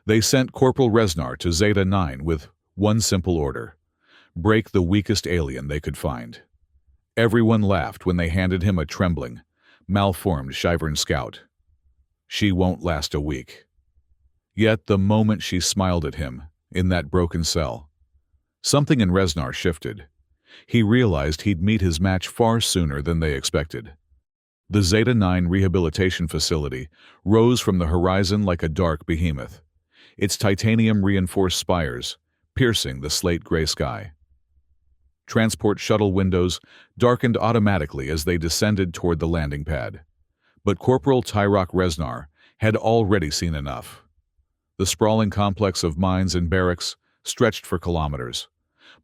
They sent Corporal Resnar to Zeta 9 with one simple order: break the weakest alien they could find. Everyone laughed when they handed him a trembling, malformed Shivern scout. She won't last a week. Yet the moment she smiled at him, in that broken cell, something in Resnar shifted. He realized he'd meet his match far sooner than they expected. The Zeta 9 rehabilitation facility rose from the horizon like a dark behemoth, its titanium-reinforced spires piercing the slate-gray sky. Transport shuttle windows darkened automatically as they descended toward the landing pad. But Corporal Tyrok Resnar had already seen enough. The sprawling complex of mines and barracks stretched for kilometers,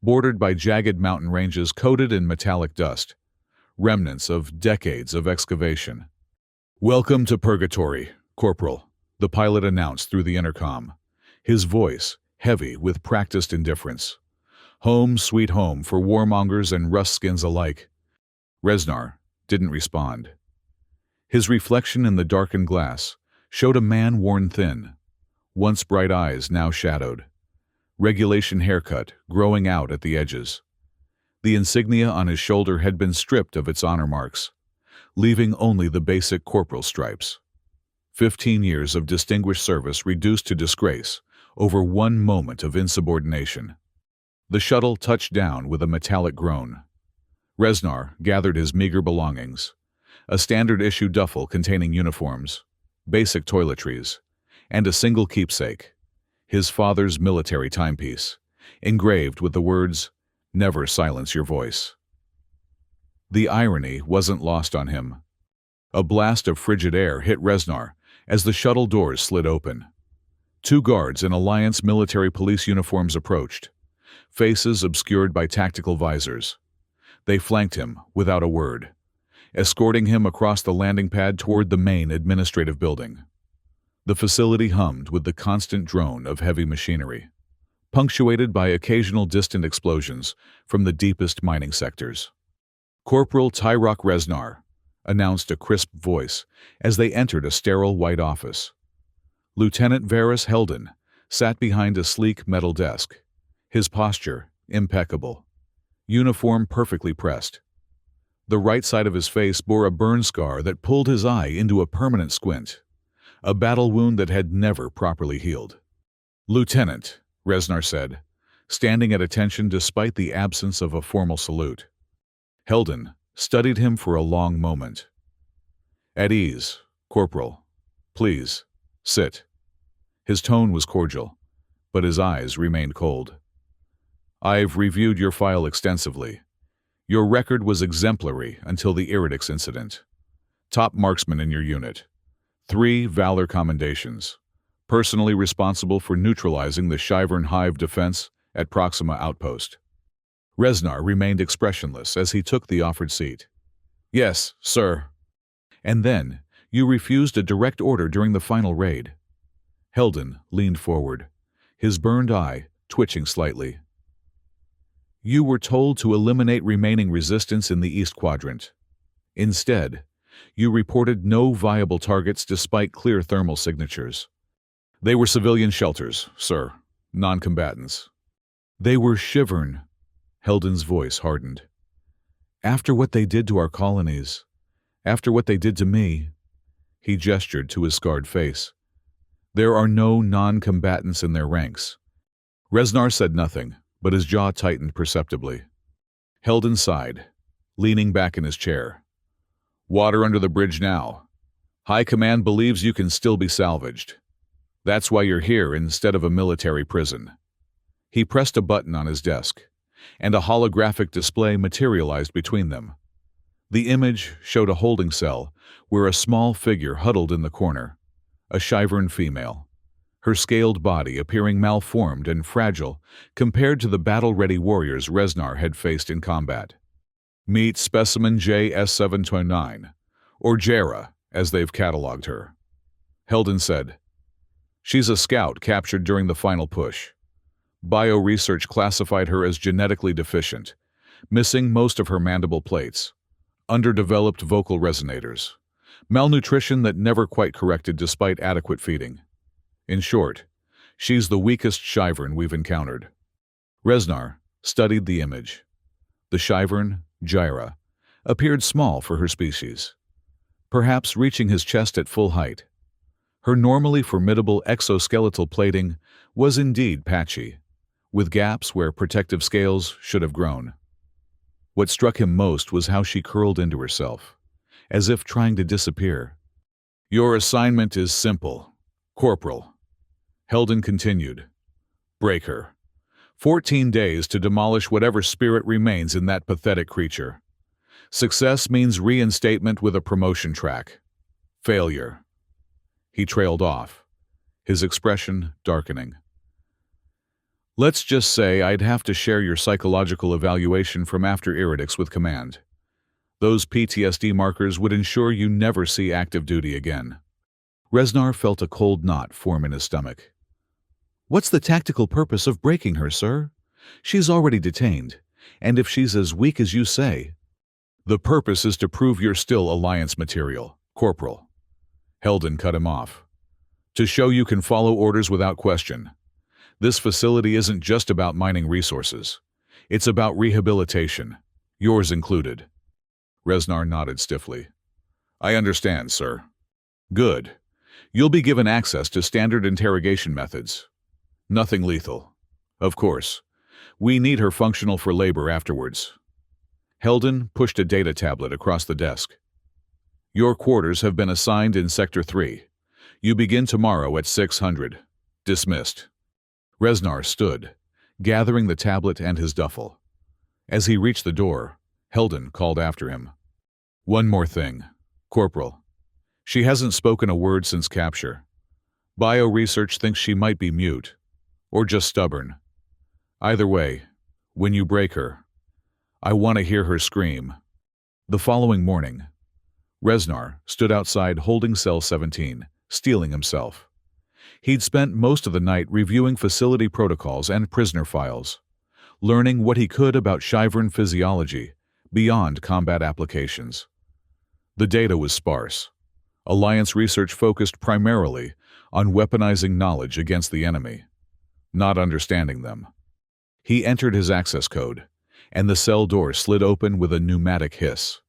bordered by jagged mountain ranges coated in metallic dust, remnants of decades of excavation. "Welcome to Purgatory, Corporal," the pilot announced through the intercom, his voice heavy with practiced indifference. "Home sweet home for warmongers and rust-skins alike." Resnar didn't respond. His reflection in the darkened glass showed a man worn thin, once bright eyes now shadowed, regulation haircut growing out at the edges. The insignia on his shoulder had been stripped of its honor marks, leaving only the basic corporal stripes. 15 years of distinguished service reduced to disgrace over one moment of insubordination. The shuttle touched down with a metallic groan. Resnar gathered his meager belongings: a standard-issue duffel containing uniforms, basic toiletries, and a single keepsake, his father's military timepiece, engraved with the words, "Never silence your voice." The irony wasn't lost on him. A blast of frigid air hit Resnar as the shuttle doors slid open. Two guards in Alliance military police uniforms approached, faces obscured by tactical visors. They flanked him without a word, escorting him across the landing pad toward the main administrative building. The facility hummed with the constant drone of heavy machinery, punctuated by occasional distant explosions from the deepest mining sectors. "Corporal Tyrok Resnar," announced a crisp voice as they entered a sterile white office. Lieutenant Varys Helden sat behind a sleek metal desk, his posture impeccable, uniform perfectly pressed. The right side of his face bore a burn scar that pulled his eye into a permanent squint, a battle wound that had never properly healed. "Lieutenant," Resnar said, standing at attention despite the absence of a formal salute. Helden studied him for a long moment. "At ease, Corporal. Please, sit." His tone was cordial, but his eyes remained cold. "I've reviewed your file extensively. Your record was exemplary until the Iridex incident. Top marksman in your unit. 3 Valor commendations. Personally responsible for neutralizing the Shivern Hive defense at Proxima Outpost." Resnar remained expressionless as he took the offered seat. "Yes, sir." "And then, you refused a direct order during the final raid." Helden leaned forward, his burned eye twitching slightly. "You were told to eliminate remaining resistance in the East Quadrant. Instead, you reported no viable targets despite clear thermal signatures." "They were civilian shelters, sir, non-combatants." "They were Shivern." Helden's voice hardened. "After what they did to our colonies, after what they did to me," he gestured to his scarred face, "there are no non-combatants in their ranks." Resnar said nothing, but his jaw tightened perceptibly. Helden sighed, leaning back in his chair. "Water under the bridge now. High Command believes you can still be salvaged. That's why you're here instead of a military prison." He pressed a button on his desk, and a holographic display materialized between them. The image showed a holding cell where a small figure huddled in the corner, a Shivern female, her scaled body appearing malformed and fragile compared to the battle-ready warriors Resnar had faced in combat. "Meet Specimen JS729, or Jera, as they've cataloged her," Helden said. "She's a scout captured during the final push. Bioresearch classified her as genetically deficient, missing most of her mandible plates, underdeveloped vocal resonators, malnutrition that never quite corrected despite adequate feeding. In short, She's the weakest Shyvern we've encountered. Resnar studied the image. The Shyvern, Gyra, appeared small for her species, perhaps reaching his chest at full height. Her normally formidable exoskeletal plating was indeed patchy, with gaps where protective scales should have grown. What struck him most was how she curled into herself, as if trying to disappear. "Your assignment is simple, Corporal," Heldon continued. "Break her. 14 days to demolish whatever spirit remains in that pathetic creature. Success means reinstatement with a promotion track. Failure." He trailed off, his expression darkening. "Let's just say I'd have to share your psychological evaluation from after Iridex with command. Those PTSD markers would ensure you never see active duty again." Resnar felt a cold knot form in his stomach. "What's the tactical purpose of breaking her, sir? She's already detained, and if she's as weak as you say—" "The purpose is to prove you're still Alliance material, Corporal." Heldon cut him off. "To show you can follow orders without question. This facility isn't just about mining resources. It's about rehabilitation, yours included." Resnar nodded stiffly. "I understand, sir." "Good. You'll be given access to standard interrogation methods. Nothing lethal. Of course. We need her functional for labor afterwards." Heldon pushed a data tablet across the desk. "Your quarters have been assigned in Sector 3. You begin tomorrow at 600. Dismissed." Resnar stood, gathering the tablet and his duffel. As he reached the door, Heldon called after him. "One more thing, Corporal. She hasn't spoken a word since capture. Bioresearch thinks she might be mute, or just stubborn. Either way, when you break her, I want to hear her scream." The following morning, Resnar stood outside holding Cell 17, steeling himself. He'd spent most of the night reviewing facility protocols and prisoner files, learning what he could about Shyvern physiology beyond combat applications. The data was sparse. Alliance research focused primarily on weaponizing knowledge against the enemy, not understanding them. He entered his access code, and the cell door slid open with a pneumatic hiss.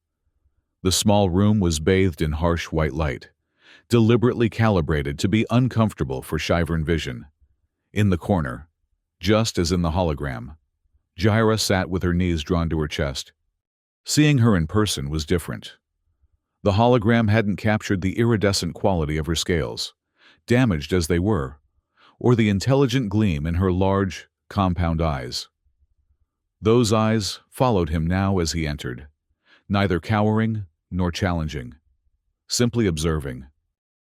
The small room was bathed in harsh white light, deliberately calibrated to be uncomfortable for Shyvern vision. In the corner, just as in the hologram, Gyra sat with her knees drawn to her chest. Seeing her in person was different. The hologram hadn't captured the iridescent quality of her scales, damaged as they were, or the intelligent gleam in her large, compound eyes. Those eyes followed him now as he entered, neither cowering nor challenging, simply observing.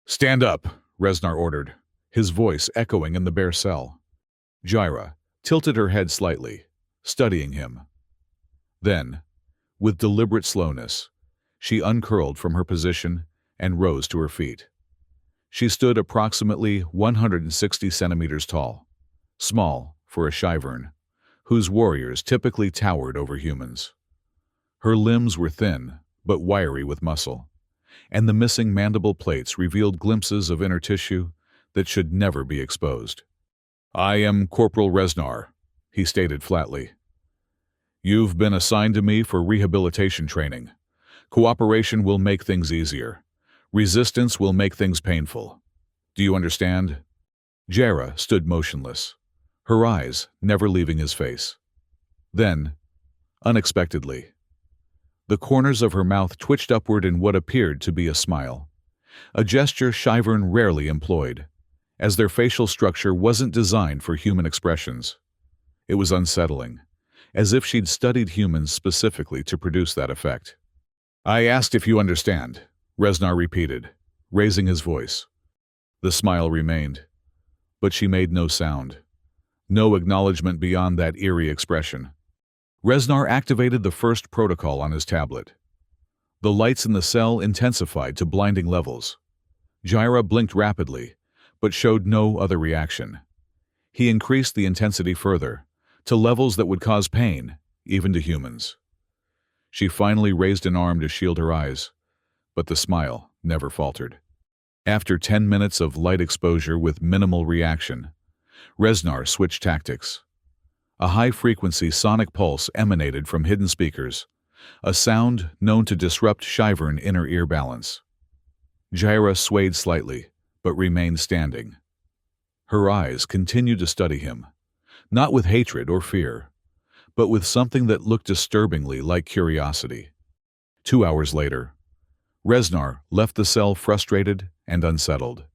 "Stand up," Resnar ordered, his voice echoing in the bare cell. Gyra tilted her head slightly, studying him. Then, with deliberate slowness, she uncurled from her position and rose to her feet. She stood approximately 160 centimeters tall, small for a Shyvern, whose warriors typically towered over humans. Her limbs were thin, but wiry with muscle, and the missing mandible plates revealed glimpses of inner tissue that should never be exposed. "I am Corporal Resnar," he stated flatly. "You've been assigned to me for rehabilitation training. Cooperation will make things easier. Resistance will make things painful. Do you understand?" Gyra stood motionless, her eyes never leaving his face. Then, unexpectedly, the corners of her mouth twitched upward in what appeared to be a smile, a gesture Shyvern rarely employed, as their facial structure wasn't designed for human expressions. It was unsettling, as if she'd studied humans specifically to produce that effect. "I asked if you understand," Resnar repeated, raising his voice. The smile remained, but she made no sound, no acknowledgement beyond that eerie expression. Resnar activated the first protocol on his tablet. The lights in the cell intensified to blinding levels. Gyra blinked rapidly, but showed no other reaction. He increased the intensity further, to levels that would cause pain, even to humans. She finally raised an arm to shield her eyes, but the smile never faltered. After 10 minutes of light exposure with minimal reaction, Resnar switched tactics. A high-frequency sonic pulse emanated from hidden speakers, a sound known to disrupt Shyvern inner ear balance. Jaira swayed slightly, but remained standing. Her eyes continued to study him, not with hatred or fear, but with something that looked disturbingly like curiosity. 2 hours later, Resnar left the cell frustrated and unsettled.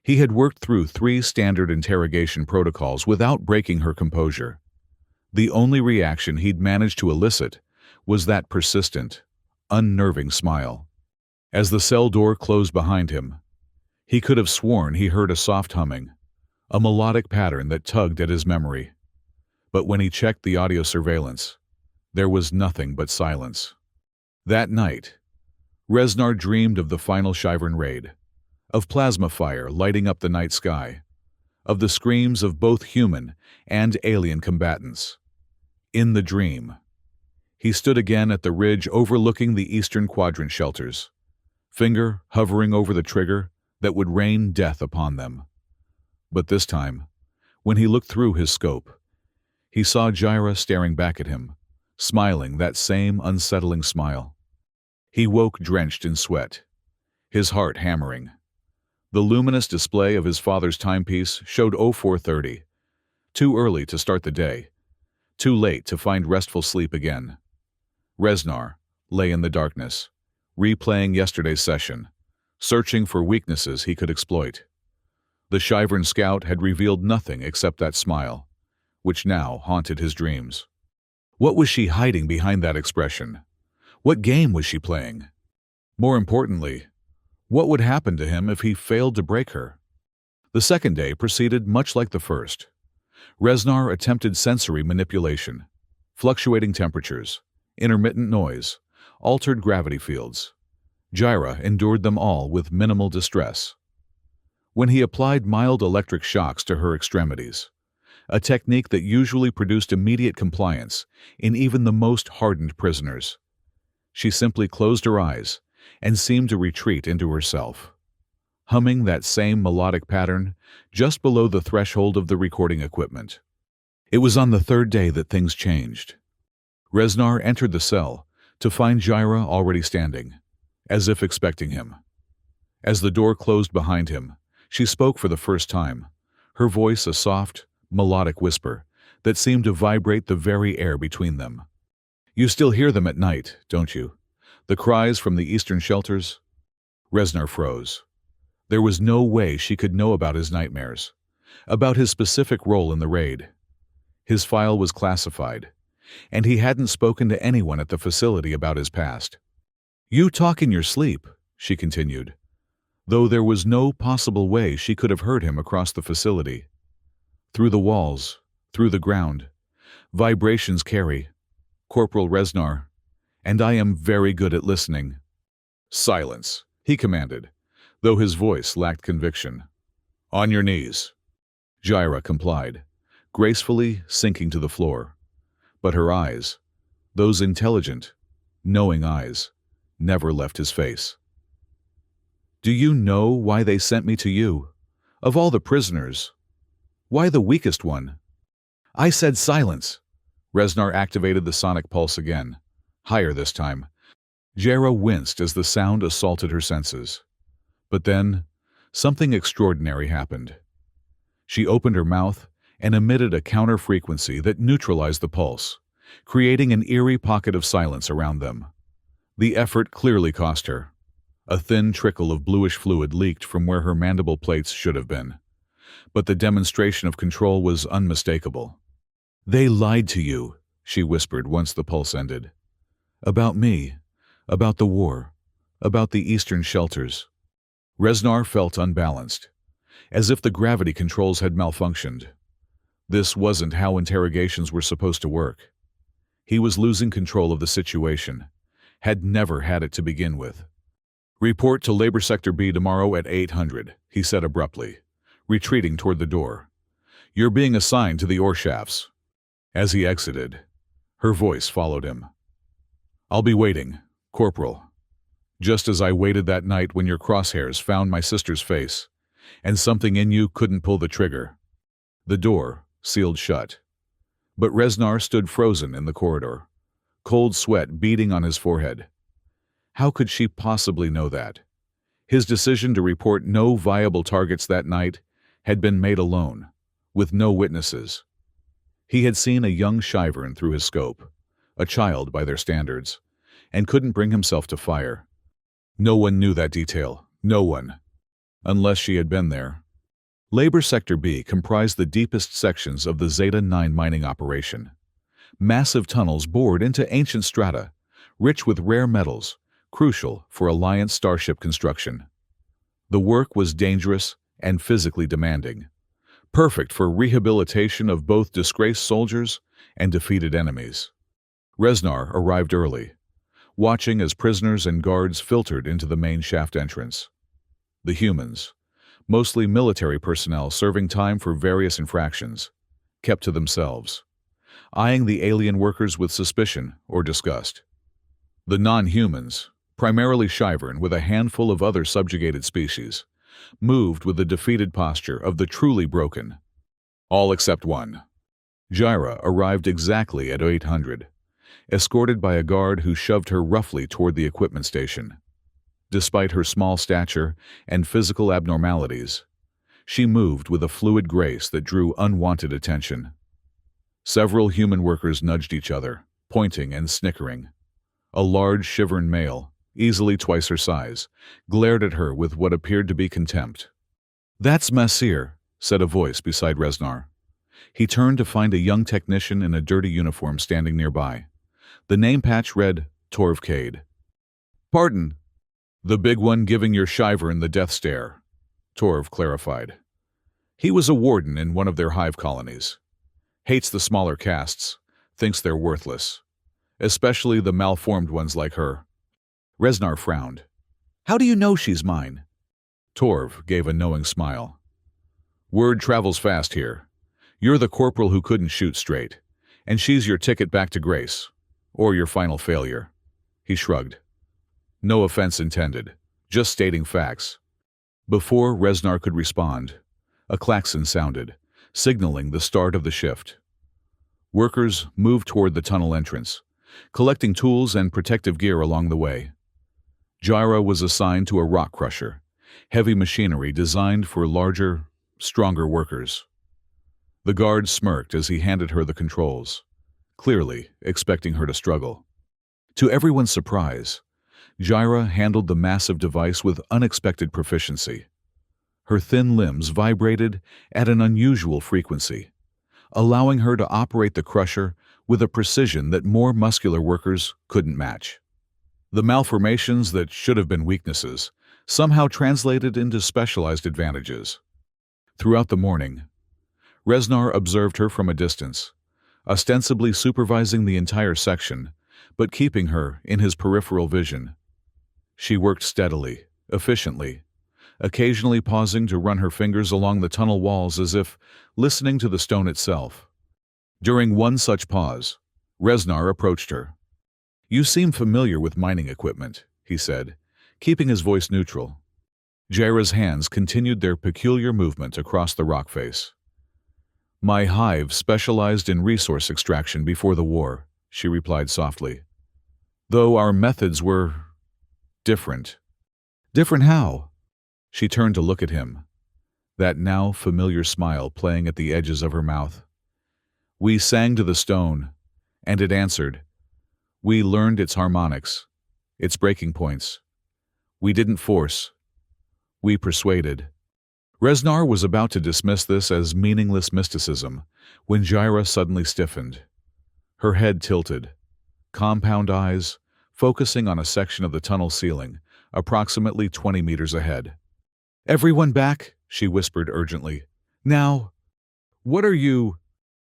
He had worked through 3 standard interrogation protocols without breaking her composure. The only reaction he'd managed to elicit was that persistent, unnerving smile. As the cell door closed behind him, he could have sworn he heard a soft humming, a melodic pattern that tugged at his memory. But when he checked the audio surveillance, there was nothing but silence. That night, Resnar dreamed of the final Shyvern raid, of plasma fire lighting up the night sky, of the screams of both human and alien combatants. In the dream, he stood again at the ridge overlooking the Eastern Quadrant shelters, finger hovering over the trigger that would rain death upon them. But this time, when he looked through his scope, he saw Jaira staring back at him, smiling that same unsettling smile. He woke drenched in sweat, his heart hammering. The luminous display of his father's timepiece showed 0430, too early to start the day, too late to find restful sleep again. Resnar lay in the darkness, replaying yesterday's session, searching for weaknesses he could exploit. The Shyvern scout had revealed nothing except that smile, which now haunted his dreams. What was she hiding behind that expression? What game was she playing? More importantly, what would happen to him if he failed to break her? The second day proceeded much like the first. Resnar attempted sensory manipulation, fluctuating temperatures, intermittent noise, altered gravity fields. Jaira endured them all with minimal distress. When he applied mild electric shocks to her extremities, a technique that usually produced immediate compliance in even the most hardened prisoners, she simply closed her eyes and seemed to retreat into herself, humming that same melodic pattern just below the threshold of the recording equipment. It was on the third day that things changed. Resnar entered the cell to find Jaira already standing, as if expecting him. As the door closed behind him, she spoke for the first time, her voice a soft, melodic whisper that seemed to vibrate the very air between them. "You still hear them at night, don't you? The cries from the eastern shelters?" Resnar froze. There was no way she could know about his nightmares, about his specific role in the raid. His file was classified, and he hadn't spoken to anyone at the facility about his past. "You talk in your sleep," she continued, though there was no possible way she could have heard him across the facility. "Through the walls, through the ground, vibrations carry, Corporal Resnar, and I am very good at listening." "Silence," he commanded, though his voice lacked conviction. "On your knees." Jaira complied, gracefully sinking to the floor. But her eyes, those intelligent, knowing eyes, never left his face. "Do you know why they sent me to you? Of all the prisoners, why the weakest one?" "I said silence." Resnar activated the sonic pulse again, higher this time. Jaira winced as the sound assaulted her senses. But then, something extraordinary happened. She opened her mouth and emitted a counter-frequency that neutralized the pulse, creating an eerie pocket of silence around them. The effort clearly cost her. A thin trickle of bluish fluid leaked from where her mandible plates should have been. But the demonstration of control was unmistakable. "They lied to you," she whispered once the pulse ended. "About me, about the war, about the eastern shelters." Resnar felt unbalanced, as if the gravity controls had malfunctioned. This wasn't how interrogations were supposed to work. He was losing control of the situation, had never had it to begin with. "Report to Labor Sector B tomorrow at 800, he said abruptly, retreating toward the door. "You're being assigned to the ore shafts." As he exited, her voice followed him. "I'll be waiting, Corporal. Just as I waited that night when your crosshairs found my sister's face, and something in you couldn't pull the trigger." The door sealed shut, but Resnar stood frozen in the corridor, cold sweat beading on his forehead. How could she possibly know that? His decision to report no viable targets that night had been made alone, with no witnesses. He had seen a young Shyvern through his scope, a child by their standards, and couldn't bring himself to fire. No one knew that detail, no one, unless she had been there. Labor Sector B comprised the deepest sections of the Zeta-9 mining operation. Massive tunnels bored into ancient strata, rich with rare metals, crucial for Alliance starship construction. The work was dangerous and physically demanding, perfect for rehabilitation of both disgraced soldiers and defeated enemies. Resnar arrived early, watching as prisoners and guards filtered into the main shaft entrance. The humans, mostly military personnel serving time for various infractions, kept to themselves, eyeing the alien workers with suspicion or disgust. The non-humans, primarily Shyvern with a handful of other subjugated species, moved with the defeated posture of the truly broken. All except one. Gyra arrived exactly at 800, escorted by a guard who shoved her roughly toward the equipment station. Despite her small stature and physical abnormalities, she moved with a fluid grace that drew unwanted attention. Several human workers nudged each other, pointing and snickering. A large Shyvern male, easily twice her size, glared at her with what appeared to be contempt. "That's Masir," said a voice beside Resnar. He turned to find a young technician in a dirty uniform standing nearby. The name patch read Torv Cade. "Pardon." "The big one giving your Shyvern the death stare," Torv clarified. He was a warden in one of their hive colonies. Hates the smaller castes, thinks they're worthless. Especially the malformed ones like her. Resnar frowned. "How do you know she's mine?" Torv gave a knowing smile. "Word travels fast here. You're the corporal who couldn't shoot straight, and she's your ticket back to grace, or your final failure." He shrugged. "No offense intended, just stating facts." Before Resnar could respond, a klaxon sounded, signaling the start of the shift. Workers moved toward the tunnel entrance, collecting tools and protective gear along the way. Gyra was assigned to a rock crusher, heavy machinery designed for larger, stronger workers. The guard smirked as he handed her the controls, clearly expecting her to struggle. To everyone's surprise, Gyra handled the massive device with unexpected proficiency. Her thin limbs vibrated at an unusual frequency, allowing her to operate the crusher with a precision that more muscular workers couldn't match. The malformations that should have been weaknesses somehow translated into specialized advantages. Throughout the morning, Resnar observed her from a distance, ostensibly supervising the entire section, but keeping her in his peripheral vision. She worked steadily, efficiently, occasionally pausing to run her fingers along the tunnel walls as if listening to the stone itself. During one such pause, Resnar approached her. "You seem familiar with mining equipment," he said, keeping his voice neutral. Gyra's hands continued their peculiar movement across the rock face. "My hive specialized in resource extraction before the war," she replied softly. "Though our methods were different." "Different how?" She turned to look at him, that now familiar smile playing at the edges of her mouth. "We sang to the stone, and it answered. We learned its harmonics, its breaking points. We didn't force. We persuaded." Resnar was about to dismiss this as meaningless mysticism when Gyra suddenly stiffened. Her head tilted, compound eyes focusing on a section of the tunnel ceiling, approximately 20 meters ahead. "Everyone back," she whispered urgently. "Now." "What are you—"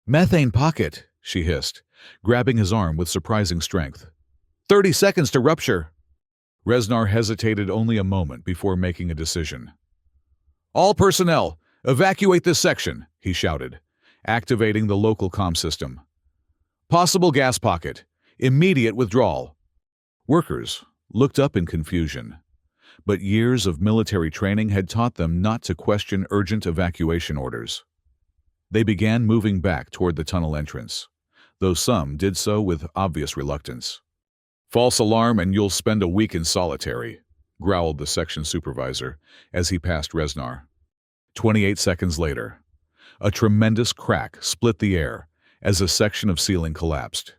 "Methane pocket," she hissed, grabbing his arm with surprising strength. 30 seconds to rupture." Resnar hesitated only a moment before making a decision. "All personnel, evacuate this section," he shouted, activating the local comm system. "Possible gas pocket. Immediate withdrawal." Workers looked up in confusion, but years of military training had taught them not to question urgent evacuation orders. They began moving back toward the tunnel entrance, though some did so with obvious reluctance. "False alarm and you'll spend a week in solitary," growled the section supervisor as he passed Resnar. 28 seconds later, a tremendous crack split the air as a section of ceiling collapsed,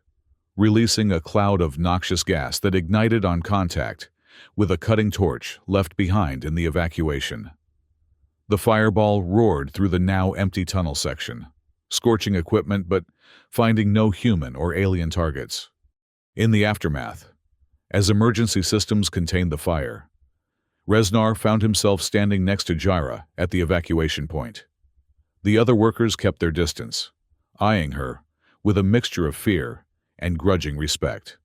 releasing a cloud of noxious gas that ignited on contact with a cutting torch left behind in the evacuation. The fireball roared through the now empty tunnel section, scorching equipment but finding no human or alien targets. In the aftermath, as emergency systems contained the fire, Resnar found himself standing next to Jaira at the evacuation point. The other workers kept their distance, eyeing her with a mixture of fear and grudging respect.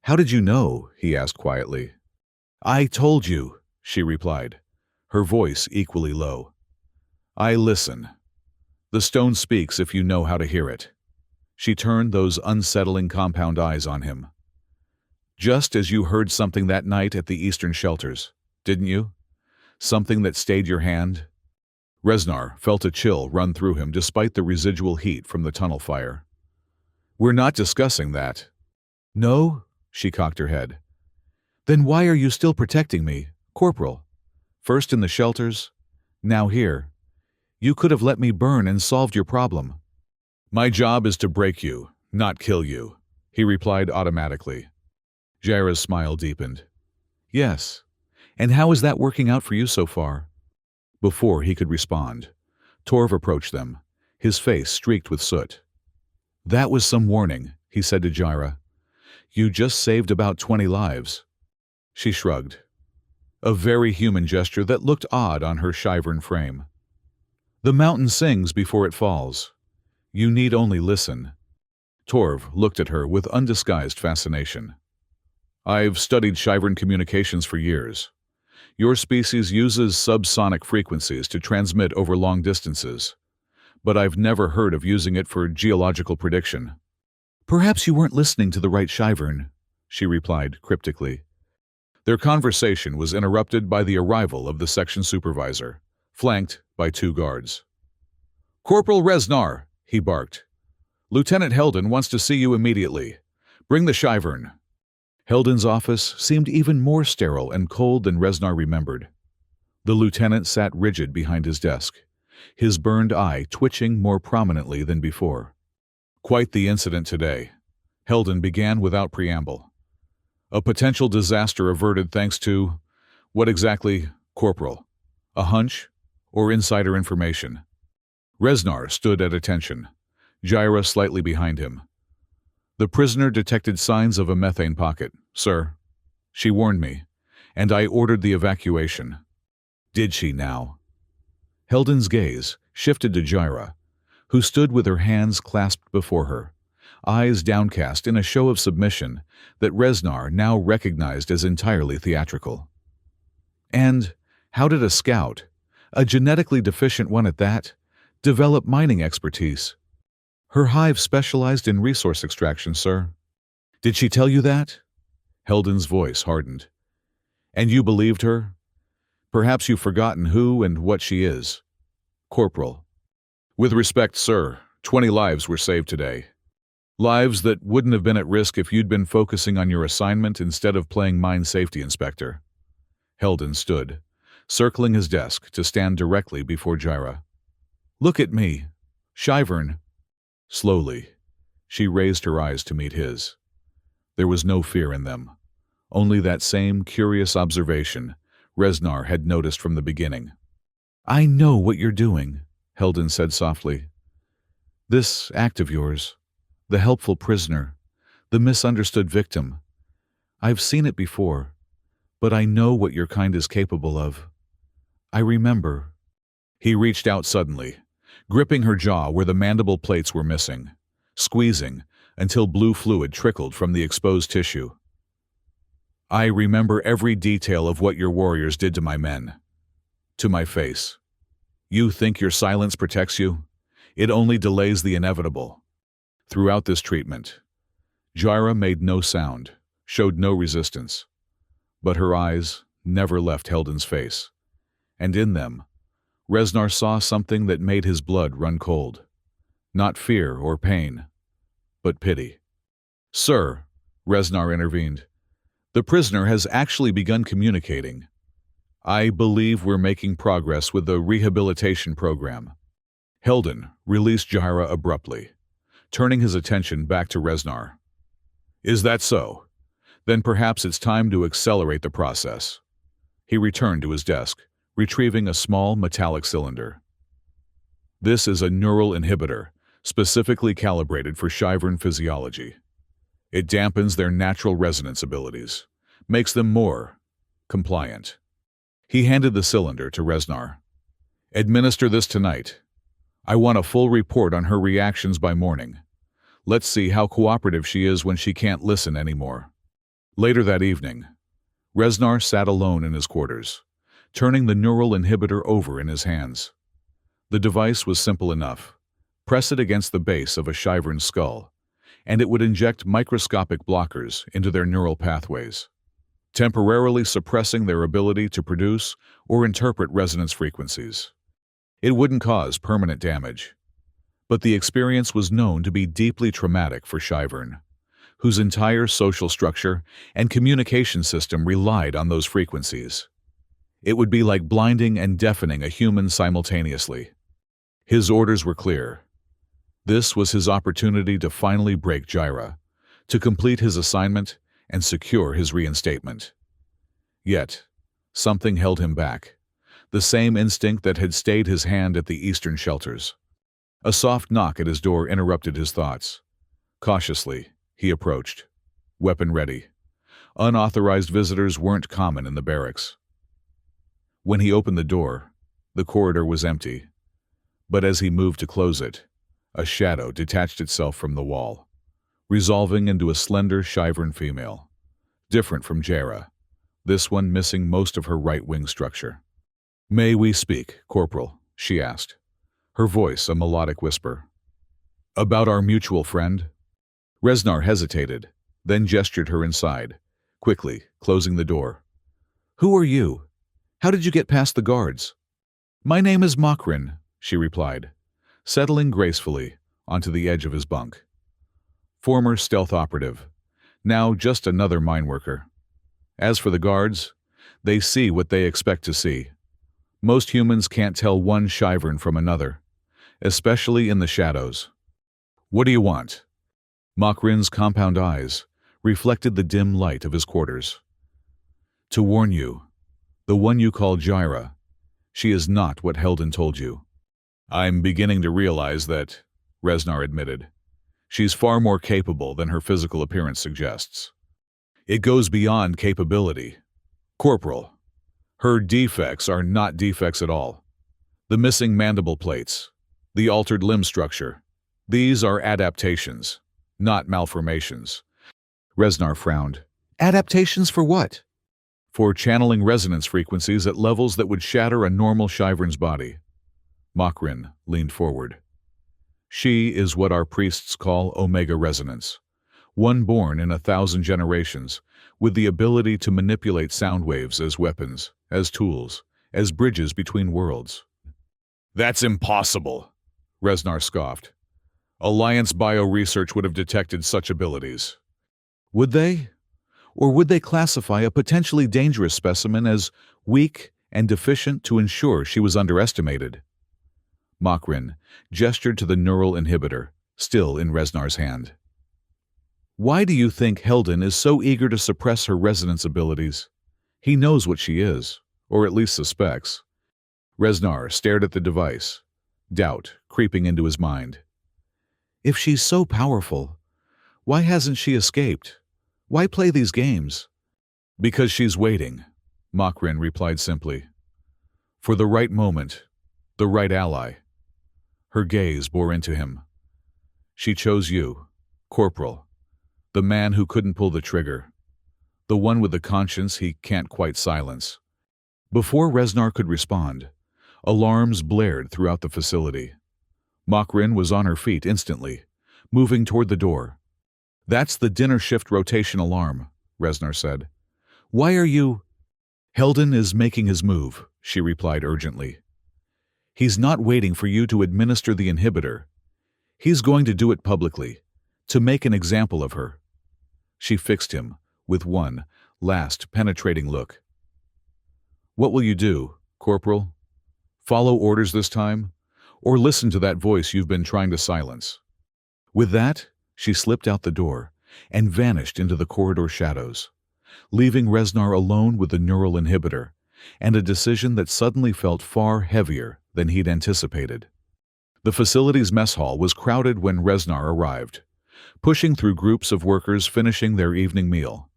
"How did you know?" he asked quietly. "I told you," she replied, her voice equally low. "I listen. The stone speaks if you know how to hear it." She turned those unsettling compound eyes on him. "Just as you heard something that night at the eastern shelters, didn't you? Something that stayed your hand?" Resnar felt a chill run through him despite the residual heat from the tunnel fire. "We're not discussing that." "No?" She cocked her head. "Then why are you still protecting me, Corporal? First in the shelters, now here. You could have let me burn and solved your problem." "My job is to break you, not kill you," he replied automatically. Jaira's smile deepened. "Yes. And how is that working out for you so far?" Before he could respond, Torv approached them, his face streaked with soot. "That was some warning," he said to Jaira. "You just saved about 20 lives." She shrugged, a very human gesture that looked odd on her Shyvern frame. "The mountain sings before it falls. You need only listen." Torv looked at her with undisguised fascination. "I've studied Shyvern communications for years. Your species uses subsonic frequencies to transmit over long distances, but I've never heard of using it for geological prediction." "Perhaps you weren't listening to the right Shyvern," she replied cryptically. Their conversation was interrupted by the arrival of the section supervisor, flanked by 2 guards. "Corporal Resnar," he barked. "Lieutenant Heldon wants to see you immediately. Bring the Shyvern." Heldon's office seemed even more sterile and cold than Resnar remembered. The lieutenant sat rigid behind his desk, his burned eye twitching more prominently than before. "Quite the incident today," Heldon began without preamble. "A potential disaster averted thanks to, what exactly, Corporal? A hunch or insider information?" Resnar stood at attention, Jaira slightly behind him. "The prisoner detected signs of a methane pocket, sir. She warned me, and I ordered the evacuation." "Did she now?" Heldon's gaze shifted to Jaira, who stood with her hands clasped before her, eyes downcast in a show of submission that Resnar now recognized as entirely theatrical. "And how did a scout, a genetically deficient one at that, develop mining expertise?" "Her hive specialized in resource extraction, sir." "Did she tell you that?" Heldon's voice hardened. "And you believed her? Perhaps you've forgotten who and what she is." "Corporal." "With respect, sir, 20 lives were saved today. Lives that wouldn't have been at risk if you'd been focusing on your assignment instead of playing mine safety inspector." Heldon stood, circling his desk to stand directly before Jaira. "Look at me. Shyvern." Slowly, she raised her eyes to meet his. There was no fear in them, only that same curious observation Resnar had noticed from the beginning. "I know what you're doing," Heldon said softly. "This act of yours, the helpful prisoner, the misunderstood victim. I've seen it before, but I know what your kind is capable of. I remember." He reached out suddenly, gripping her jaw where the mandible plates were missing, squeezing until blue fluid trickled from the exposed tissue. "I remember every detail of what your warriors did to my men, to my face. You think your silence protects you? It only delays the inevitable." Throughout this treatment, Jaira made no sound, showed no resistance, but her eyes never left Heldon's face, and in them, Resnar saw something that made his blood run cold. Not fear or pain, but pity. Sir, Resnar intervened, the prisoner has actually begun communicating. I believe we're making progress with the rehabilitation program. Heldon released Jaira abruptly, turning his attention back to Resnar. Is that so? Then perhaps it's time to accelerate the process. He returned to his desk, retrieving a small metallic cylinder. This is a neural inhibitor, specifically calibrated for Shyvern physiology. It dampens their natural resonance abilities, makes them more compliant. He handed the cylinder to Resnar. Administer this tonight. I want a full report on her reactions by morning. Let's see how cooperative she is when she can't listen anymore. Later that evening, Resnar sat alone in his quarters, turning the neural inhibitor over in his hands. The device was simple enough. Press it against the base of a Shyvern skull, and it would inject microscopic blockers into their neural pathways, temporarily suppressing their ability to produce or interpret resonance frequencies. It wouldn't cause permanent damage, but the experience was known to be deeply traumatic for Shyvern, whose entire social structure and communication system relied on those frequencies. It would be like blinding and deafening a human simultaneously. His orders were clear. This was his opportunity to finally break Jaira, to complete his assignment and secure his reinstatement. Yet, something held him back, the same instinct that had stayed his hand at the eastern shelters. A soft knock at his door interrupted his thoughts. Cautiously, he approached, weapon ready. Unauthorized visitors weren't common in the barracks. When he opened the door, the corridor was empty, but as he moved to close it, a shadow detached itself from the wall, resolving into a slender Shyvern female, different from Jaira, this one missing most of her right wing structure. May we speak, Corporal? She asked, her voice a melodic whisper. About our mutual friend? Resnar hesitated, then gestured her inside, quickly closing the door. Who are you? How did you get past the guards? My name is Makrin, she replied, settling gracefully onto the edge of his bunk. Former stealth operative, now just another mineworker. As for the guards, they see what they expect to see. Most humans can't tell one Shyvern from another, especially in the shadows. What do you want? Makrin's compound eyes reflected the dim light of his quarters. To warn you, the one you call Jaira, she is not what Heldon told you. I'm beginning to realize that, Resnar admitted. She's far more capable than her physical appearance suggests. It goes beyond capability. Corporal, her defects are not defects at all. The missing mandible plates, the altered limb structure, these are adaptations, not malformations. Resnar frowned. Adaptations for what? For channeling resonance frequencies at levels that would shatter a normal Shyvern's body. Makrin leaned forward. She is what our priests call Omega Resonance, one born in 1,000 generations, with the ability to manipulate sound waves as weapons, as tools, as bridges between worlds. That's impossible, Resnar scoffed. Alliance Bioresearch would have detected such abilities. Would they? Or would they classify a potentially dangerous specimen as weak and deficient to ensure she was underestimated? Makrin gestured to the neural inhibitor, still in Resnar's hand. Why do you think Heldon is so eager to suppress her resonance abilities? He knows what she is, or at least suspects. Resnar stared at the device, doubt creeping into his mind. If she's so powerful, why hasn't she escaped? Why play these games? Because she's waiting, Makrin replied simply. For the right moment, the right ally. Her gaze bore into him. She chose you, Corporal, the man who couldn't pull the trigger, the one with the conscience he can't quite silence. Before Resnar could respond, alarms blared throughout the facility. Makrin was on her feet instantly, moving toward the door. That's the dinner shift rotation alarm, Resnar said. Why are you? Heldon is making his move, she replied urgently. He's not waiting for you to administer the inhibitor. He's going to do it publicly, to make an example of her. She fixed him with one last penetrating look. What will you do, Corporal? Follow orders this time? Or listen to that voice you've been trying to silence? With that, she slipped out the door and vanished into the corridor shadows, leaving Reznar alone with the neural inhibitor and a decision that suddenly felt far heavier than he'd anticipated. The facility's mess hall was crowded when Reznar arrived, pushing through groups of workers finishing their evening meal.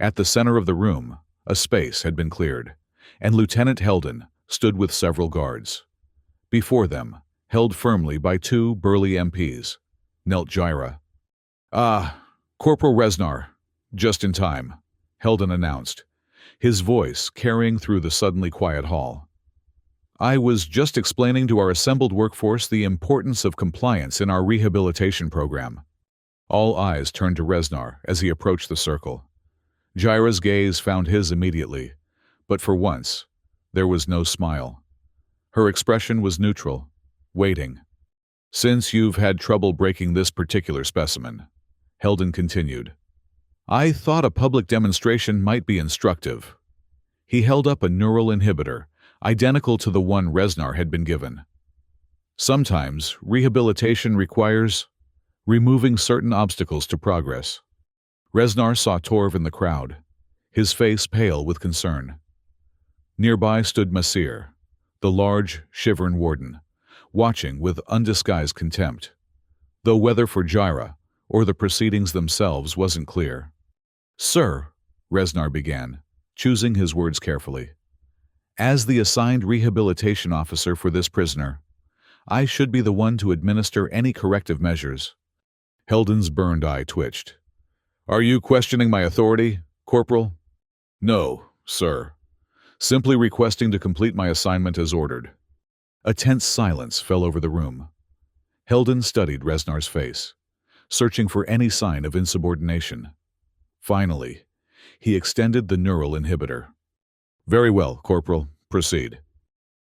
At the center of the room, a space had been cleared, and Lieutenant Heldon stood with several guards. Before them, held firmly by two burly MPs, knelt Jaira. "Ah, Corporal Reznar, just in time," Heldon announced, his voice carrying through the suddenly quiet hall. "I was just explaining to our assembled workforce the importance of compliance in our rehabilitation program." All eyes turned to Reznar as he approached the circle. Jaira's gaze found his immediately, but for once, there was no smile. Her expression was neutral, waiting. "Since you've had trouble breaking this particular specimen," Heldon continued, "I thought a public demonstration might be instructive." He held up a neural inhibitor, identical to the one Reznar had been given. "Sometimes rehabilitation requires removing certain obstacles to progress." Reznar saw Torv in the crowd, his face pale with concern. Nearby stood Masir, the large, shivering warden, watching with undisguised contempt, though whether for Jaira or the proceedings themselves wasn't clear. "Sir," Reznar began, choosing his words carefully, "as the assigned rehabilitation officer for this prisoner, I should be the one to administer any corrective measures." Heldon's burned eye twitched. "Are you questioning my authority, Corporal?" "No, sir. Simply requesting to complete my assignment as ordered." A tense silence fell over the room. Heldon studied Reznar's face, searching for any sign of insubordination. Finally, he extended the neural inhibitor. "Very well, Corporal, proceed."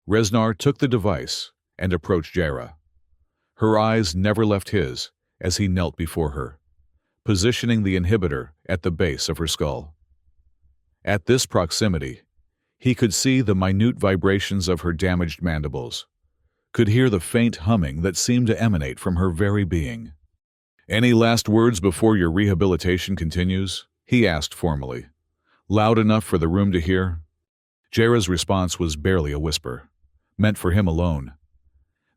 Reznar took the device and approached Jaira. Her eyes never left his as he knelt before her, positioning the inhibitor at the base of her skull. At this proximity, he could see the minute vibrations of her damaged mandibles, could hear the faint humming that seemed to emanate from her very being. "Any last words before your rehabilitation continues?" he asked formally, loud enough for the room to hear. Jaira's response was barely a whisper, meant for him alone.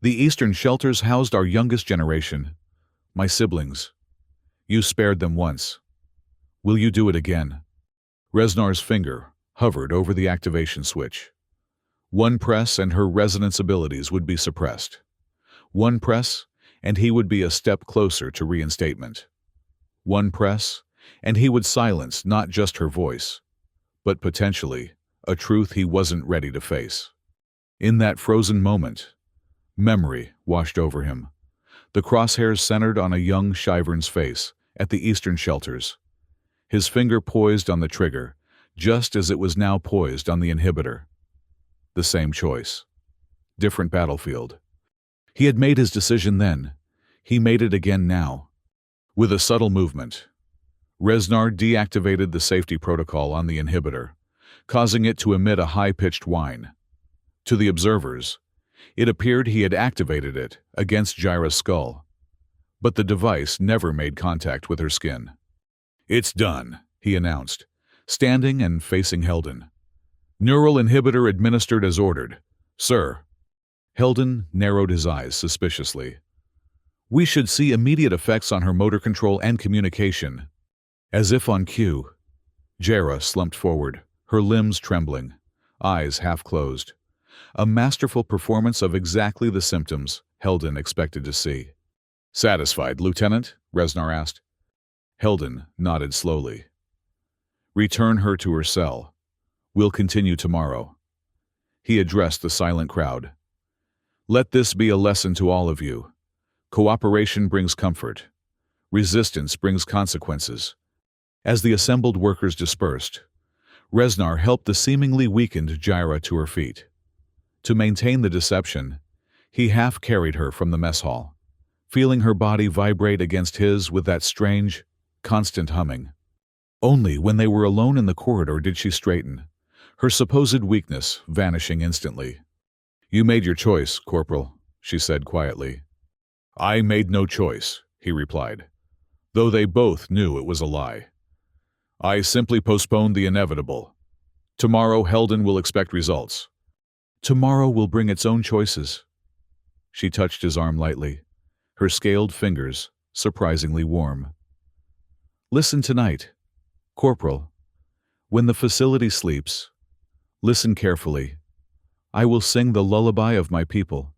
"The Eastern shelters housed our youngest generation, my siblings. You spared them once. Will you do it again?" Reznar's finger hovered over the activation switch. One press and her resonance abilities would be suppressed. One press, and he would be a step closer to reinstatement. One press, and he would silence not just her voice, but potentially a truth he wasn't ready to face. In that frozen moment, memory washed over him. The crosshairs centered on a young Shivern's face at the Eastern shelters, his finger poised on the trigger, just as it was now poised on the inhibitor. The same choice. Different battlefield. He had made his decision then. He made it again now. With a subtle movement, Reznar deactivated the safety protocol on the inhibitor, causing it to emit a high-pitched whine. To the observers, it appeared he had activated it against Jaira's skull, but the device never made contact with her skin. "It's done," he announced, standing and facing Heldon. "Neural inhibitor administered as ordered, sir." Heldon narrowed his eyes suspiciously. "We should see immediate effects on her motor control and communication." As if on cue, Jaira slumped forward, her limbs trembling, eyes half closed. A masterful performance of exactly the symptoms Heldon expected to see. "Satisfied, Lieutenant?" Reznar asked. Heldon nodded slowly. "Return her to her cell. We'll continue tomorrow." He addressed the silent crowd. "Let this be a lesson to all of you. Cooperation brings comfort. Resistance brings consequences." As the assembled workers dispersed, Reznar helped the seemingly weakened Jaira to her feet. To maintain the deception, he half carried her from the mess hall, feeling her body vibrate against his with that strange, constant humming. Only when they were alone in the corridor did she straighten, her supposed weakness vanishing instantly. "You made your choice, Corporal," she said quietly. "I made no choice," he replied, though they both knew it was a lie. "I simply postponed the inevitable. Tomorrow Heldon will expect results." "Tomorrow will bring its own choices." She touched his arm lightly, her scaled fingers surprisingly warm. "Listen tonight, Corporal. When the facility sleeps, listen carefully. I will sing the lullaby of my people,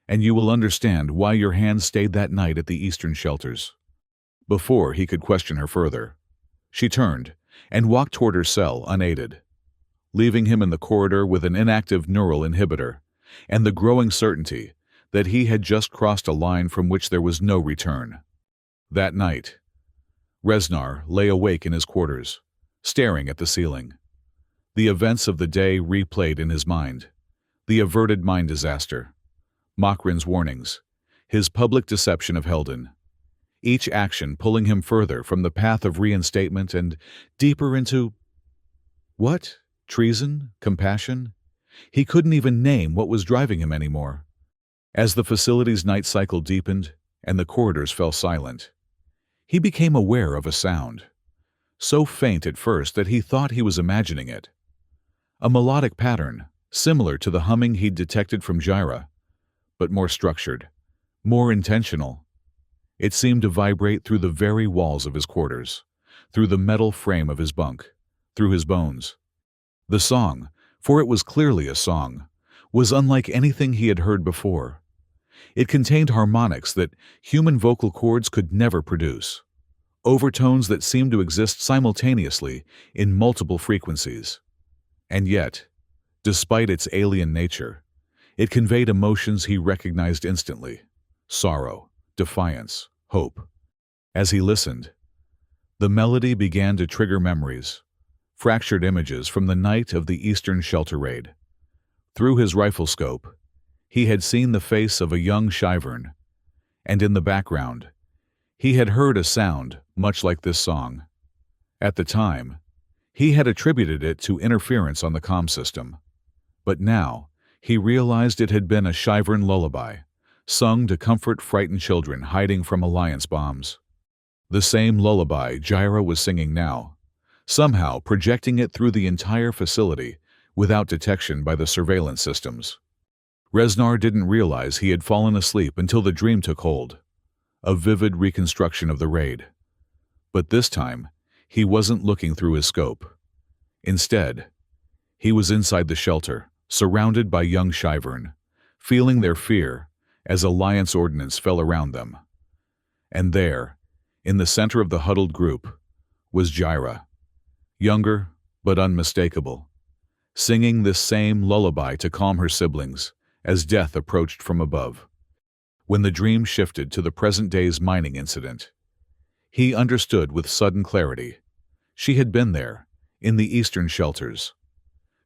and you will understand why your hand stayed that night at the eastern shelters." Before he could question her further, she turned and walked toward her cell unaided, leaving him in the corridor with an inactive neural inhibitor and the growing certainty that he had just crossed a line from which there was no return. That night, Resnar lay awake in his quarters, staring at the ceiling. The events of the day replayed in his mind: the averted mine disaster, Makrin's warnings, his public deception of Heldon, each action pulling him further from the path of reinstatement and deeper into... what? Treason? Compassion? He couldn't even name what was driving him anymore. As the facility's night cycle deepened and the corridors fell silent, he became aware of a sound, so faint at first that he thought he was imagining it. A melodic pattern, similar to the humming he'd detected from Gyra, but more structured, more intentional. It seemed to vibrate through the very walls of his quarters, through the metal frame of his bunk, through his bones. The song, for it was clearly a song, was unlike anything he had heard before. It contained harmonics that human vocal cords could never produce, overtones that seemed to exist simultaneously in multiple frequencies. And yet, despite its alien nature, it conveyed emotions he recognized instantly: sorrow, defiance, hope. As he listened, the melody began to trigger memories, fractured images from the night of the Eastern Shelter raid. Through his rifle scope, he had seen the face of a young Shyvern, and in the background, he had heard a sound much like this song. At the time, he had attributed it to interference on the comm system, but now he realized it had been a Shyvern lullaby, sung to comfort frightened children hiding from Alliance bombs. The same lullaby Gyra was singing now, somehow projecting it through the entire facility without detection by the surveillance systems. Resnar didn't realize he had fallen asleep until the dream took hold, a vivid reconstruction of the raid. But this time, he wasn't looking through his scope. Instead, he was inside the shelter, surrounded by young Shyvern, feeling their fear as Alliance ordnance fell around them. And there, in the center of the huddled group, was Gyra, younger but unmistakable, singing this same lullaby to calm her siblings as death approached from above. When the dream shifted to the present day's mining incident, he understood with sudden clarity. She had been there, in the eastern shelters.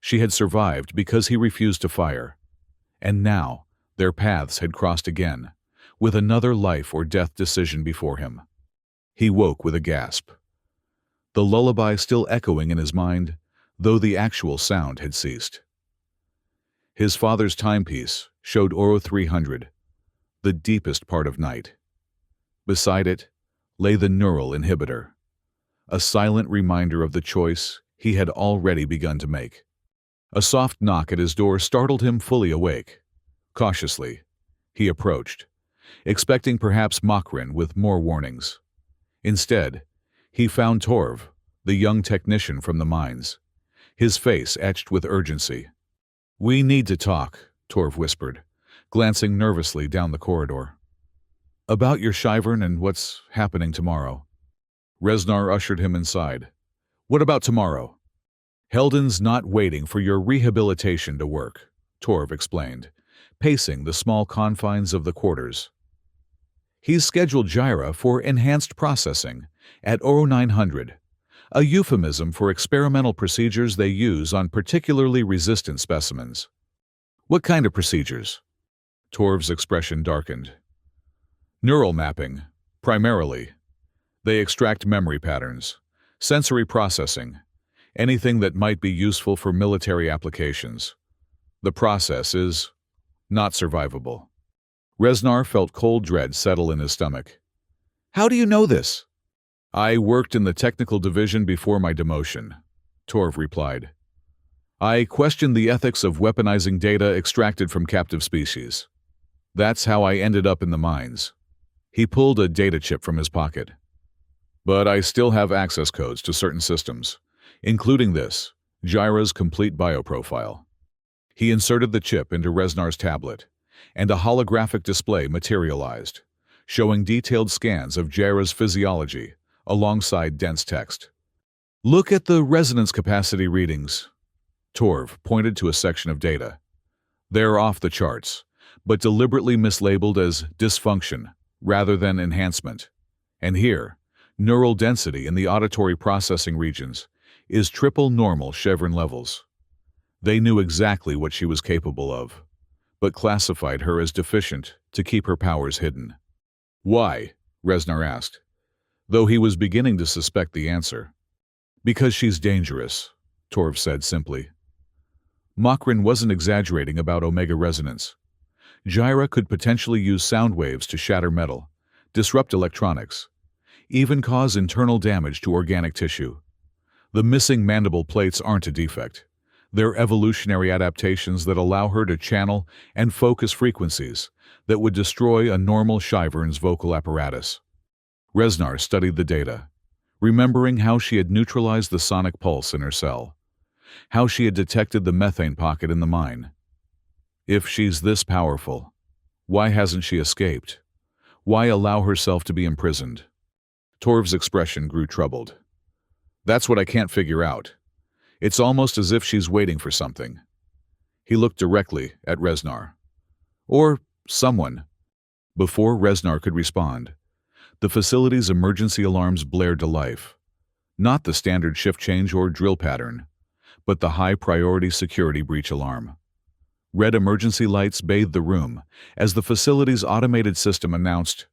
She had survived because he refused to fire. And now, their paths had crossed again, with another life or death decision before him. He woke with a gasp, the lullaby still echoing in his mind, though the actual sound had ceased. His father's timepiece showed Oro 300, the deepest part of night. Beside it lay the neural inhibitor, a silent reminder of the choice he had already begun to make. A soft knock at his door startled him fully awake. Cautiously, he approached, expecting perhaps Makrin with more warnings. Instead, he found Torv, the young technician from the mines, his face etched with urgency. "We need to talk," Torv whispered, glancing nervously down the corridor. "About your Shyvern and what's happening tomorrow." Resnar ushered him inside. "What about tomorrow?" "Heldon's not waiting for your rehabilitation to work," Torv explained, pacing the small confines of the quarters. "He's scheduled Gyra for enhanced processing at Oro 900, a euphemism for experimental procedures they use on particularly resistant specimens." "What kind of procedures?" Torv's expression darkened. Neural mapping, primarily. They extract memory patterns, sensory processing, anything that might be useful for military applications. The process is not survivable. Resnar felt cold dread settle in his stomach. How do you know this? I worked in the technical division before my demotion, Torv replied. I questioned the ethics of weaponizing data extracted from captive species. That's how I ended up in the mines. He pulled a data chip from his pocket. But I still have access codes to certain systems, including this, Gyra's complete bioprofile. He inserted the chip into Resnar's tablet, and a holographic display materialized, showing detailed scans of Gyra's physiology alongside dense text. Look at the resonance capacity readings. Torv pointed to a section of data. They're off the charts, but deliberately mislabeled as dysfunction rather than enhancement. And here, neural density in the auditory processing regions is triple normal chevron levels. They knew exactly what she was capable of, but classified her as deficient to keep her powers hidden. Why? Resnar asked, though he was beginning to suspect the answer. Because she's dangerous, Torv said simply. Makrin wasn't exaggerating about omega resonance. Gyra could potentially use sound waves to shatter metal, disrupt electronics, even cause internal damage to organic tissue. The missing mandible plates aren't a defect. They're evolutionary adaptations that allow her to channel and focus frequencies that would destroy a normal Shyvern's vocal apparatus. Resnar studied the data, remembering how she had neutralized the sonic pulse in her cell, how she had detected the methane pocket in the mine. If she's this powerful, why hasn't she escaped? Why allow herself to be imprisoned? Torv's expression grew troubled. That's what I can't figure out. It's almost as if she's waiting for something. He looked directly at Resnar. Or someone. Before Resnar could respond, the facility's emergency alarms blared to life. Not the standard shift change or drill pattern, but the high-priority security breach alarm. Red emergency lights bathed the room as the facility's automated system announced,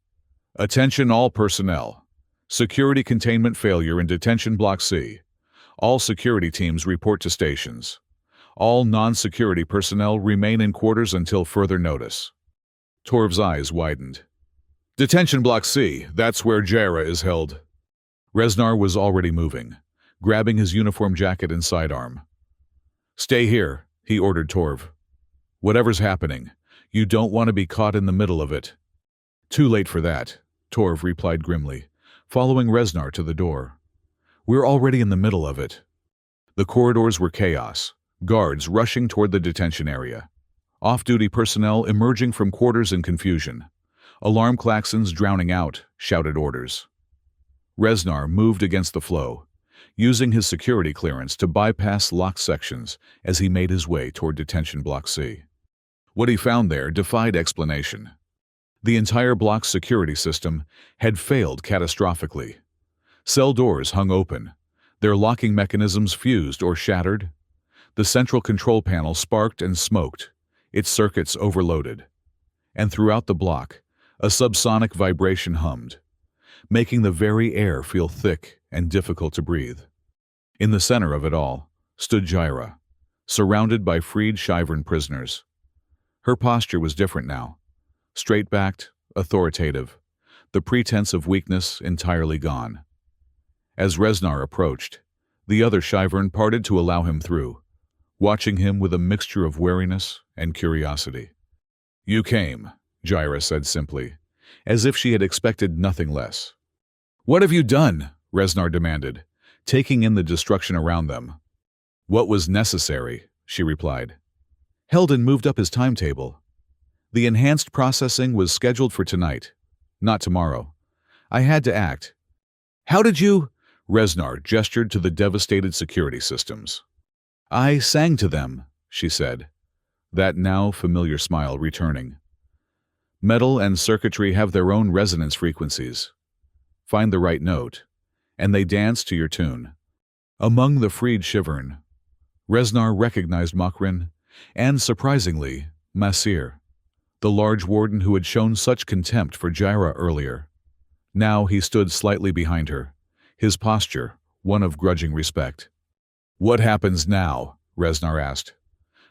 "Attention all personnel. Security containment failure in Detention Block C. All security teams report to stations. All non-security personnel remain in quarters until further notice." Torv's eyes widened. Detention Block C, that's where Gyra is held. Resnar was already moving, grabbing his uniform jacket and sidearm. Stay here, he ordered Torv. Whatever's happening, you don't want to be caught in the middle of it. Too late for that, Torv replied grimly, following Resnar to the door. We're already in the middle of it. The corridors were chaos, guards rushing toward the detention area. Off-duty personnel emerging from quarters in confusion. Alarm klaxons drowning out shouted orders. Resnar moved against the flow, using his security clearance to bypass locked sections as he made his way toward Detention Block C. What he found there defied explanation. The entire block's security system had failed catastrophically. Cell doors hung open, their locking mechanisms fused or shattered. The central control panel sparked and smoked, its circuits overloaded. And throughout the block, a subsonic vibration hummed, making the very air feel thick and difficult to breathe. In the center of it all stood Gyra, surrounded by freed Shyvern prisoners. Her posture was different now, straight-backed, authoritative, the pretense of weakness entirely gone. As Resnar approached, the other Shyvern parted to allow him through, watching him with a mixture of wariness and curiosity. You came, Gyra said simply, as if she had expected nothing less. What have you done? Resnar demanded, taking in the destruction around them. What was necessary, she replied. Heldon moved up his timetable. The enhanced processing was scheduled for tonight, not tomorrow. I had to act. How did you? Resnar gestured to the devastated security systems. I sang to them, she said, that now familiar smile returning. Metal and circuitry have their own resonance frequencies. Find the right note, and they dance to your tune. Among the freed Shyvern, Resnar recognized Makrin and, surprisingly, Masir. the large warden who had shown such contempt for Jaira earlier. Now he stood slightly behind her, his posture one of grudging respect. "What happens now?" Resnar asked,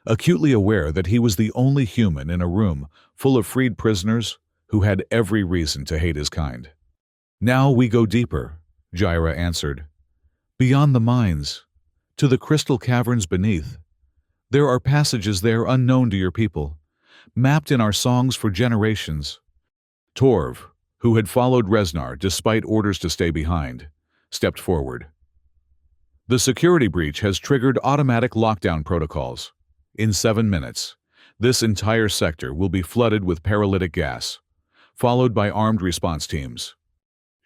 acutely aware that he was the only human in a room full of freed prisoners who had every reason to hate his kind. "Now we go deeper," Jaira answered. "Beyond the mines, to the crystal caverns beneath. There are passages there unknown to your people, mapped in our songs for generations." Torv, who had followed Resnar despite orders to stay behind, stepped forward. "The security breach has triggered automatic lockdown protocols. In 7 minutes, this entire sector will be flooded with paralytic gas, followed by armed response teams."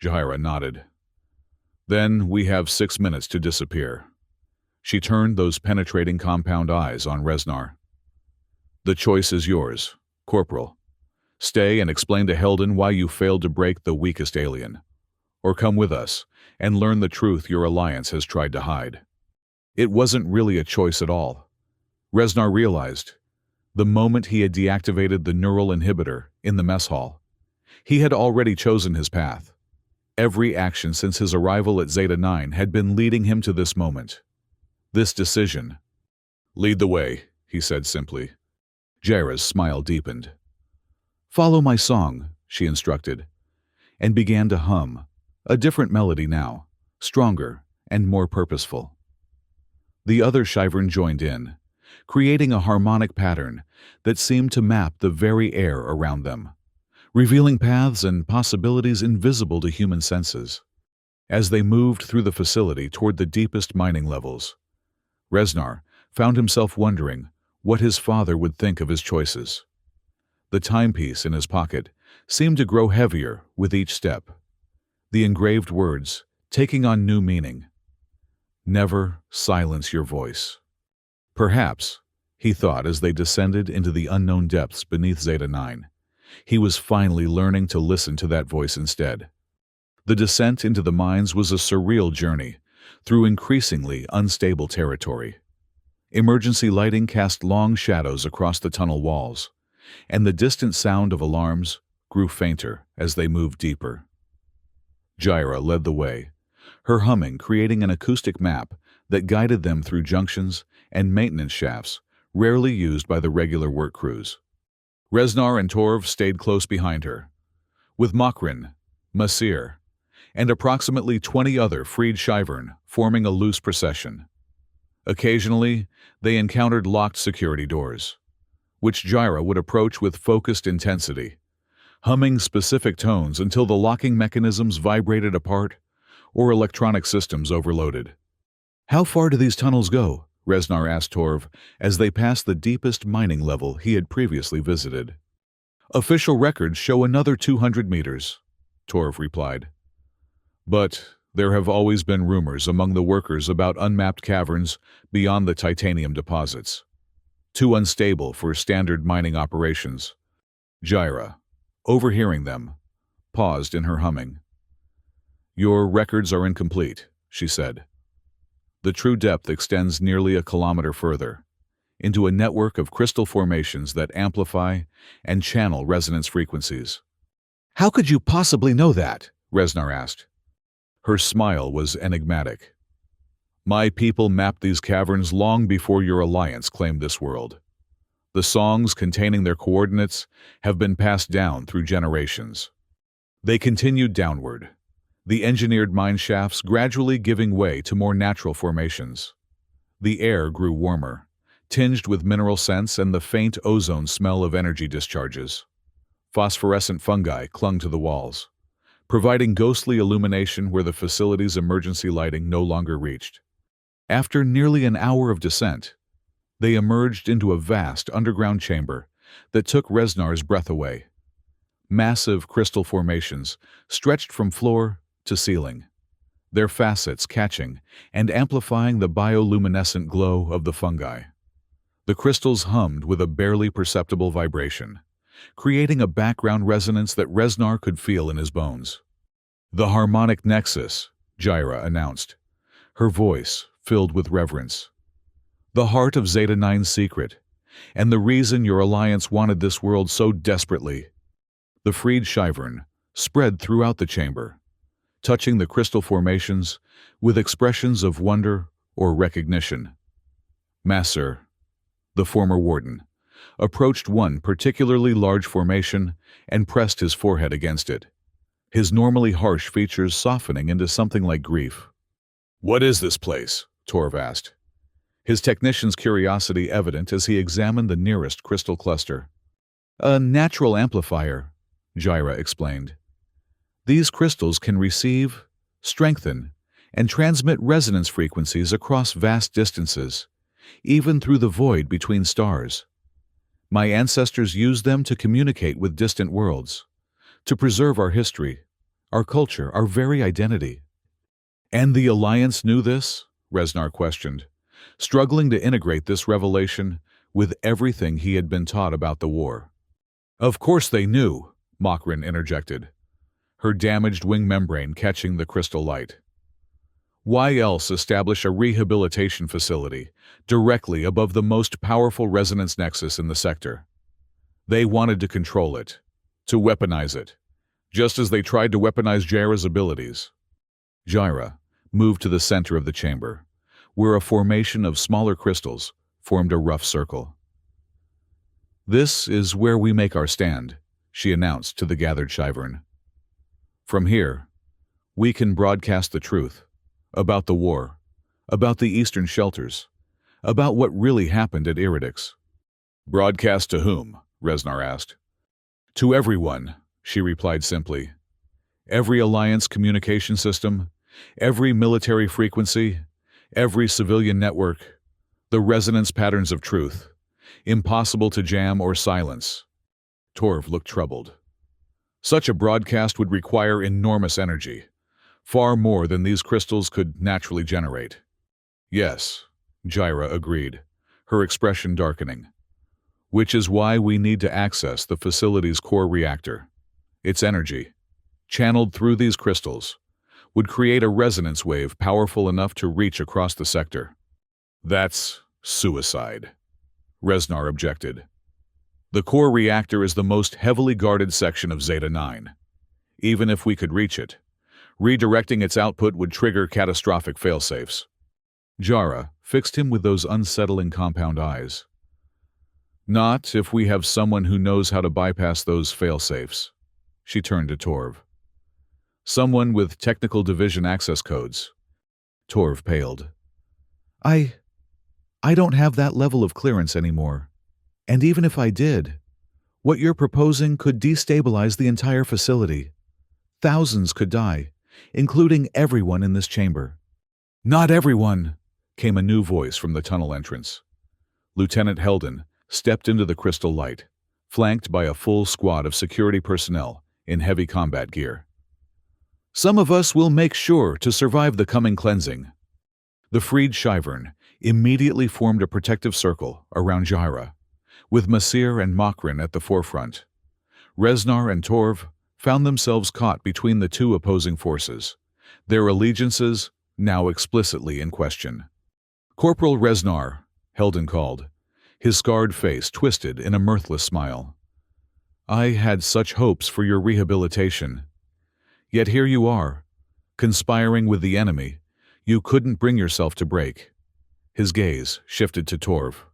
Jaira nodded. "Then we have 6 minutes to disappear." She turned those penetrating compound eyes on Resnar. "The choice is yours, Corporal. Stay and explain to Heldon why you failed to break the weakest alien. Or come with us and learn the truth your alliance has tried to hide." It wasn't really a choice at all. Resnar realized, the moment he had deactivated the neural inhibitor in the mess hall. He had already chosen his path. Every action since his arrival at Zeta 9 had been leading him to this moment. This decision. "Lead the way," he said simply. Jaira's smile deepened. "Follow my song," she instructed, and began to hum, a different melody now, stronger and more purposeful. The other Shyvern joined in, creating a harmonic pattern that seemed to map the very air around them, revealing paths and possibilities invisible to human senses. As they moved through the facility toward the deepest mining levels, Resnar found himself wondering what his father would think of his choices. The timepiece in his pocket seemed to grow heavier with each step, the engraved words taking on new meaning. "Never silence your voice." Perhaps, he thought as they descended into the unknown depths beneath Zeta 9, he was finally learning to listen to that voice instead. The descent into the mines was a surreal journey through increasingly unstable territory. Emergency lighting cast long shadows across the tunnel walls, and the distant sound of alarms grew fainter as they moved deeper. Jaira led the way, her humming creating an acoustic map that guided them through junctions and maintenance shafts rarely used by the regular work crews. Resnar and Torv stayed close behind her, with Makrin, Masir, and approximately 20 other freed Shyvern forming a loose procession. Occasionally, they encountered locked security doors, which Jaira would approach with focused intensity, humming specific tones until the locking mechanisms vibrated apart or electronic systems overloaded. "How far do these tunnels go?" Resnar asked Torv as they passed the deepest mining level he had previously visited. "Official records show another 200 meters, Torv replied. "But there have always been rumors among the workers about unmapped caverns beyond the titanium deposits. Too unstable for standard mining operations." Jaira, overhearing them, paused in her humming. "Your records are incomplete," she said. "The true depth extends nearly a kilometer further, into a network of crystal formations that amplify and channel resonance frequencies." "How could you possibly know that?" Resnar asked. Her smile was enigmatic. "My people mapped these caverns long before your alliance claimed this world. The songs containing their coordinates have been passed down through generations." They continued downward, the engineered mine shafts gradually giving way to more natural formations. The air grew warmer, tinged with mineral scents and the faint ozone smell of energy discharges. Phosphorescent fungi clung to the walls, providing ghostly illumination where the facility's emergency lighting no longer reached. After nearly an hour of descent, they emerged into a vast underground chamber that took Resnar's breath away. Massive crystal formations stretched from floor to ceiling, their facets catching and amplifying the bioluminescent glow of the fungi. The crystals hummed with a barely perceptible vibration, creating a background resonance that Resnar could feel in his bones. "The harmonic nexus," Jaira announced, her voice filled with reverence. "The heart of Zeta 9's secret, And the reason your alliance wanted this world so desperately. The freed Shyvern spread throughout the chamber, touching the crystal formations with expressions of wonder or recognition. Masseur, the former warden, approached one particularly large formation and pressed his forehead against it, his normally harsh features softening into something like grief. "What is this place?" Torv asked, his technician's curiosity evident as he examined the nearest crystal cluster. "A natural amplifier," Jaira explained. "These crystals can receive, strengthen, and transmit resonance frequencies across vast distances, even through the void between stars. My ancestors used them to communicate with distant worlds, to preserve our history, our culture, our very identity." "And the Alliance knew this?" Reznar questioned, struggling to integrate this revelation with everything he had been taught about the war. "Of course they knew," Makrin interjected, her damaged wing membrane catching the crystal light. "Why else establish a rehabilitation facility directly above the most powerful resonance nexus in the sector? They wanted to control it, to weaponize it, just as they tried to weaponize Jaira's abilities." Jaira moved to the center of the chamber, where a formation of smaller crystals formed a rough circle. "This is where we make our stand," she announced to the gathered Shyvern. "From here, we can broadcast the truth about the war, about the Eastern shelters, about what really happened at Iridix." "Broadcast to whom?" Reznar asked. "To everyone," she replied simply. "Every Alliance communication system, every military frequency, every civilian network, the resonance patterns of truth, impossible to jam or silence." Torv looked troubled. "Such a broadcast would require enormous energy, far more than these crystals could naturally generate." "Yes," Jaira agreed, her expression darkening. "Which is why we need to access the facility's core reactor. Its energy, channeled through these crystals, would create a resonance wave powerful enough to reach across the sector." "That's suicide," Reznar objected. "The core reactor is the most heavily guarded section of Zeta-9. Even if we could reach it, redirecting its output would trigger catastrophic failsafes." Jaira fixed him with those unsettling compound eyes. "Not if we have someone who knows how to bypass those failsafes." She turned to Torv. "Someone with technical division access codes." Torv paled. I don't have that level of clearance anymore. And even if I did, what you're proposing could destabilize the entire facility. Thousands could die, including everyone in this chamber." "Not everyone," came a new voice from the tunnel entrance. Lieutenant Heldon stepped into the crystal light, flanked by a full squad of security personnel in heavy combat gear. "Some of us will make sure to survive the coming cleansing." The freed Shyvern immediately formed a protective circle around Jaira, with Masir and Makrin at the forefront. Reznar and Torv found themselves caught between the two opposing forces, their allegiances now explicitly in question. "Corporal Reznar," Heldon called, his scarred face twisted in a mirthless smile. "I had such hopes for your rehabilitation. Yet here you are, conspiring with the enemy you couldn't bring yourself to break." His gaze shifted to Torv.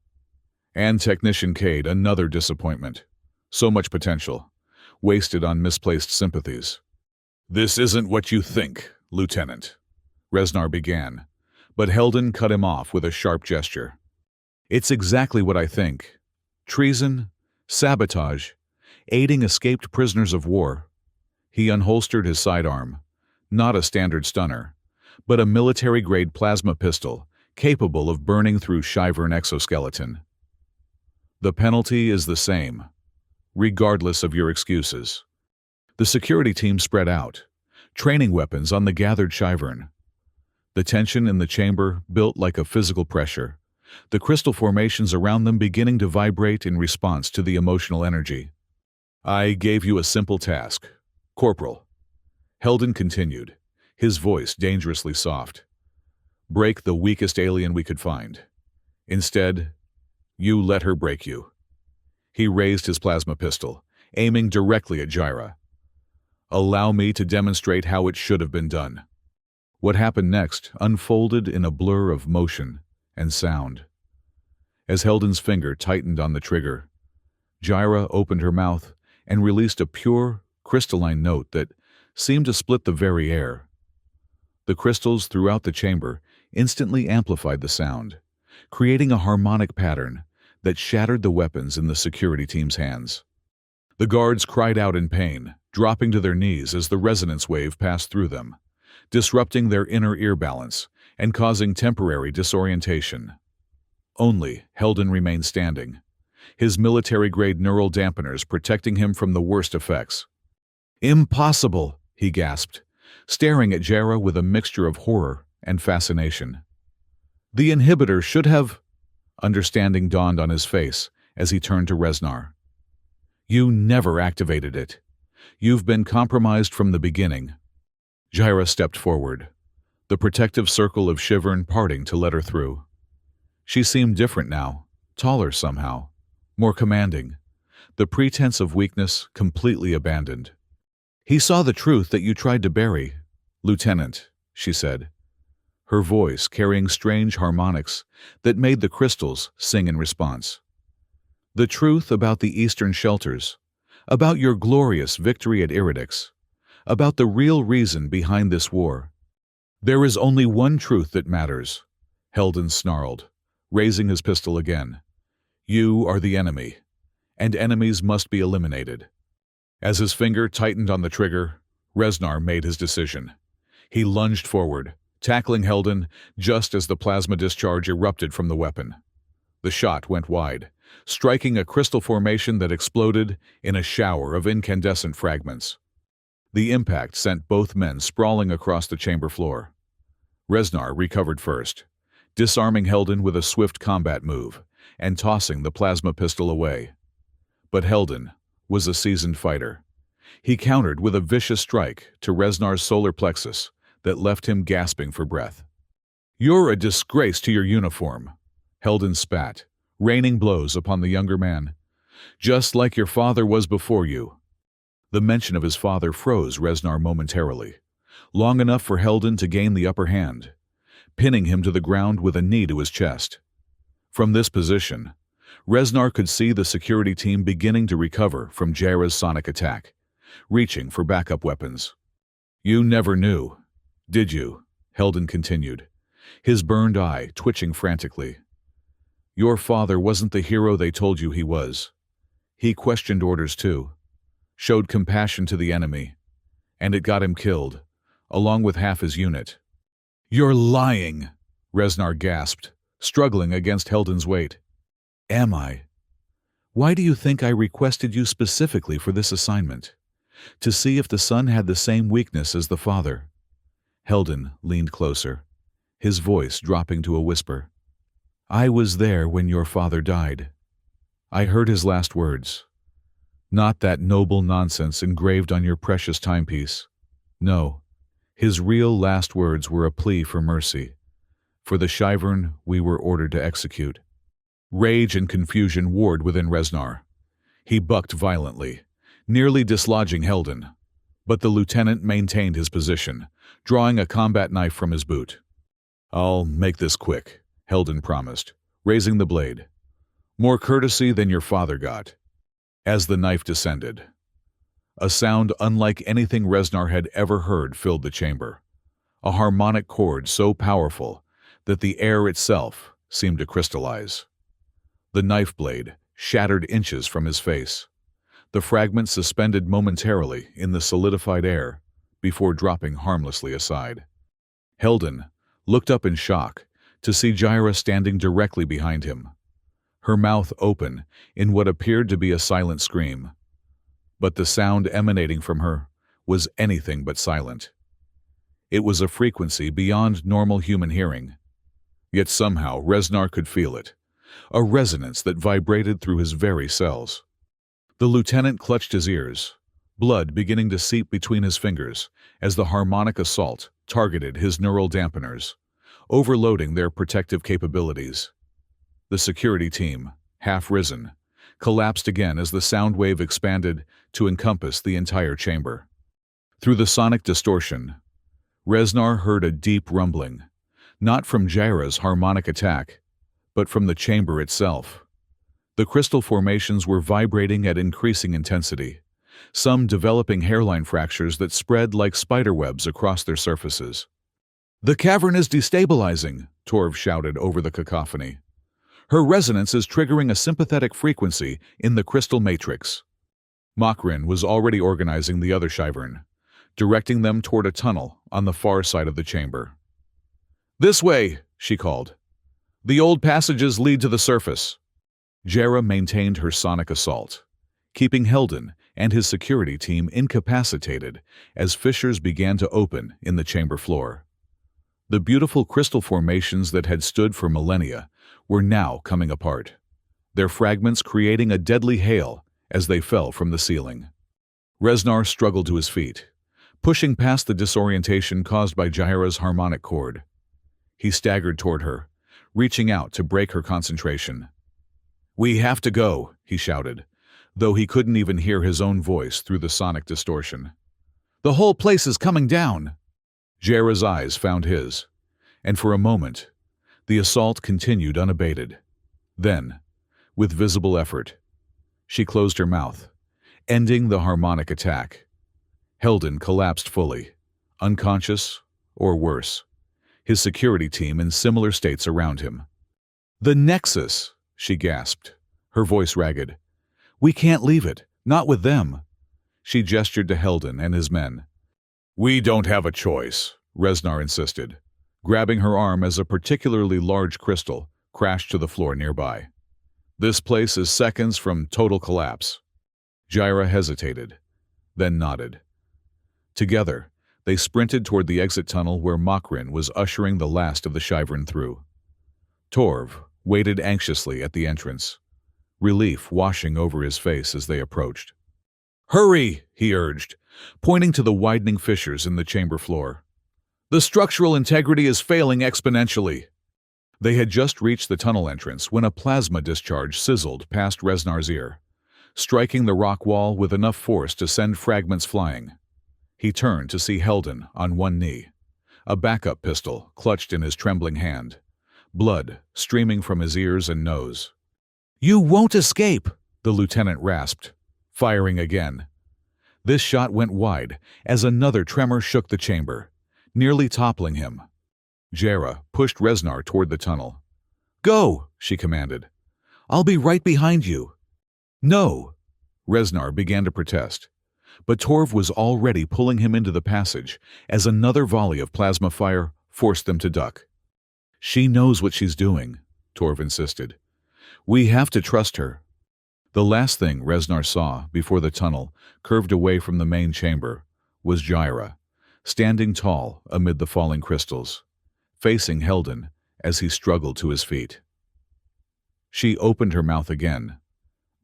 "And Technician Cade, another disappointment. So much potential, wasted on misplaced sympathies." "This isn't what you think, Lieutenant," Reznar began, but Heldon cut him off with a sharp gesture. "It's exactly what I think. Treason, sabotage, aiding escaped prisoners of war." He unholstered his sidearm, not a standard stunner, but a military-grade plasma pistol capable of burning through Shyvern exoskeleton. "The penalty is the same, regardless of your excuses." The security team spread out, training weapons on the gathered Shyvern. The tension in the chamber built like a physical pressure, the crystal formations around them beginning to vibrate in response to the emotional energy. "I gave you a simple task, Corporal," Heldon continued, his voice dangerously soft. "Break the weakest alien we could find. Instead, You let her break you. He raised his plasma pistol, aiming directly at Jaira. Allow me to demonstrate how it should have been done. What happened next unfolded in a blur of motion and sound. As Heldon's finger tightened on the trigger, Jaira opened her mouth and released a pure, crystalline note that seemed to split the very air. The crystals throughout the chamber instantly amplified the sound, creating a harmonic pattern that shattered the weapons in the security team's hands. The guards cried out in pain, dropping to their knees as the resonance wave passed through them, disrupting their inner ear balance and causing temporary disorientation. Only Heldon remained standing, his military-grade neural dampeners protecting him from the worst effects. "Impossible!" he gasped, staring at Jaira with a mixture of horror and fascination. "The inhibitor should have—" Understanding dawned on his face as he turned to Reznar. "You never activated it. You've been compromised from the beginning." Jaira stepped forward, the protective circle of Shivern parting to let her through. She seemed different now, taller somehow, more commanding, the pretense of weakness completely abandoned. "He saw the truth that you tried to bury, Lieutenant," she said, her voice carrying strange harmonics that made the crystals sing in response. "The truth about the Eastern shelters, about your glorious victory at Iridix, about the real reason behind this war. There is only one truth that matters," Heldon snarled, raising his pistol again. "You are the enemy, and enemies must be eliminated." As his finger tightened on the trigger, Reznar made his decision. He lunged forward, tackling Heldon just as the plasma discharge erupted from the weapon. The shot went wide, striking a crystal formation that exploded in a shower of incandescent fragments. The impact sent both men sprawling across the chamber floor. Reznar recovered first, disarming Heldon with a swift combat move and tossing the plasma pistol away. But Heldon was a seasoned fighter. He countered with a vicious strike to Reznar's solar plexus that left him gasping for breath. "You're a disgrace to your uniform," Heldon spat, raining blows upon the younger man. "Just like your father was before you." The mention of his father froze Reznar momentarily, long enough for Heldon to gain the upper hand, pinning him to the ground with a knee to his chest. From this position, Reznar could see the security team beginning to recover from Jaira's sonic attack, reaching for backup weapons. "You never knew, did you?" Heldon continued, his burned eye twitching frantically. "Your father wasn't the hero they told you he was. He questioned orders too, showed compassion to the enemy, and it got him killed, along with half his unit." "You're lying!" Reznar gasped, struggling against Heldon's weight. "Am I? Why do you think I requested you specifically for this assignment? To see if the son had the same weakness as the father." Heldon leaned closer, his voice dropping to a whisper. "I was there when your father died. I heard his last words. Not that noble nonsense engraved on your precious timepiece. No, his real last words were a plea for mercy, for the Shivern we were ordered to execute." Rage and confusion warred within Reznar. He bucked violently, nearly dislodging Heldon, but the lieutenant maintained his position, drawing a combat knife from his boot. "I'll make this quick," Heldon promised, raising the blade. "More courtesy than your father got." As the knife descended, a sound unlike anything Reznar had ever heard filled the chamber, a harmonic chord so powerful that the air itself seemed to crystallize. The knife blade shattered inches from his face, the fragment suspended momentarily in the solidified air before dropping harmlessly aside. Heldon looked up in shock to see Jaira standing directly behind him, her mouth open in what appeared to be a silent scream. But the sound emanating from her was anything but silent. It was a frequency beyond normal human hearing. Yet somehow Reznar could feel it, a resonance that vibrated through his very cells. The lieutenant clutched his ears, blood beginning to seep between his fingers as the harmonic assault targeted his neural dampeners, overloading their protective capabilities. The security team, half risen, collapsed again as the sound wave expanded to encompass the entire chamber. Through the sonic distortion, Reznar heard a deep rumbling, not from Jaira's harmonic attack, but from the chamber itself. The crystal formations were vibrating at increasing intensity, some developing hairline fractures that spread like spiderwebs across their surfaces. "The cavern is destabilizing," Torv shouted over the cacophony. "Her resonance is triggering a sympathetic frequency in the crystal matrix." Makrin was already organizing the other Shyvern, directing them toward a tunnel on the far side of the chamber. "This way," she called. "The old passages lead to the surface." Jaira maintained her sonic assault, keeping Heldon and his security team incapacitated as fissures began to open in the chamber floor. The beautiful crystal formations that had stood for millennia were now coming apart, their fragments creating a deadly hail as they fell from the ceiling. Reznar struggled to his feet, pushing past the disorientation caused by Jaira's harmonic chord. He staggered toward her, reaching out to break her concentration. "We have to go," he shouted, though he couldn't even hear his own voice through the sonic distortion. "The whole place is coming down." Jaira's eyes found his, and for a moment, the assault continued unabated. Then, with visible effort, she closed her mouth, ending the harmonic attack. Heldon collapsed fully, unconscious, or worse, his security team in similar states around him. "The Nexus," she gasped, her voice ragged. "We can't leave it, not with them." She gestured to Heldon and his men. "We don't have a choice," Reznar insisted, grabbing her arm as a particularly large crystal crashed to the floor nearby. "This place is seconds from total collapse." Jaira hesitated, then nodded. Together, they sprinted toward the exit tunnel where Makrin was ushering the last of the Shyvern through. Torv waited anxiously at the entrance, relief washing over his face as they approached. "Hurry," he urged, pointing to the widening fissures in the chamber floor. "The structural integrity is failing exponentially." They had just reached the tunnel entrance when a plasma discharge sizzled past Reznar's ear, striking the rock wall with enough force to send fragments flying. He turned to see Heldon on one knee, a backup pistol clutched in his trembling hand, blood streaming from his ears and nose. "You won't escape," the lieutenant rasped, firing again. This shot went wide as another tremor shook the chamber, nearly toppling him. Jaira pushed Reznar toward the tunnel. "Go," she commanded. "I'll be right behind you." "No," Reznar began to protest, but Torv was already pulling him into the passage as another volley of plasma fire forced them to duck. "She knows what she's doing," Torv insisted. "We have to trust her." The last thing Reznar saw before the tunnel curved away from the main chamber was Jaira, standing tall amid the falling crystals, facing Heldon as he struggled to his feet. She opened her mouth again,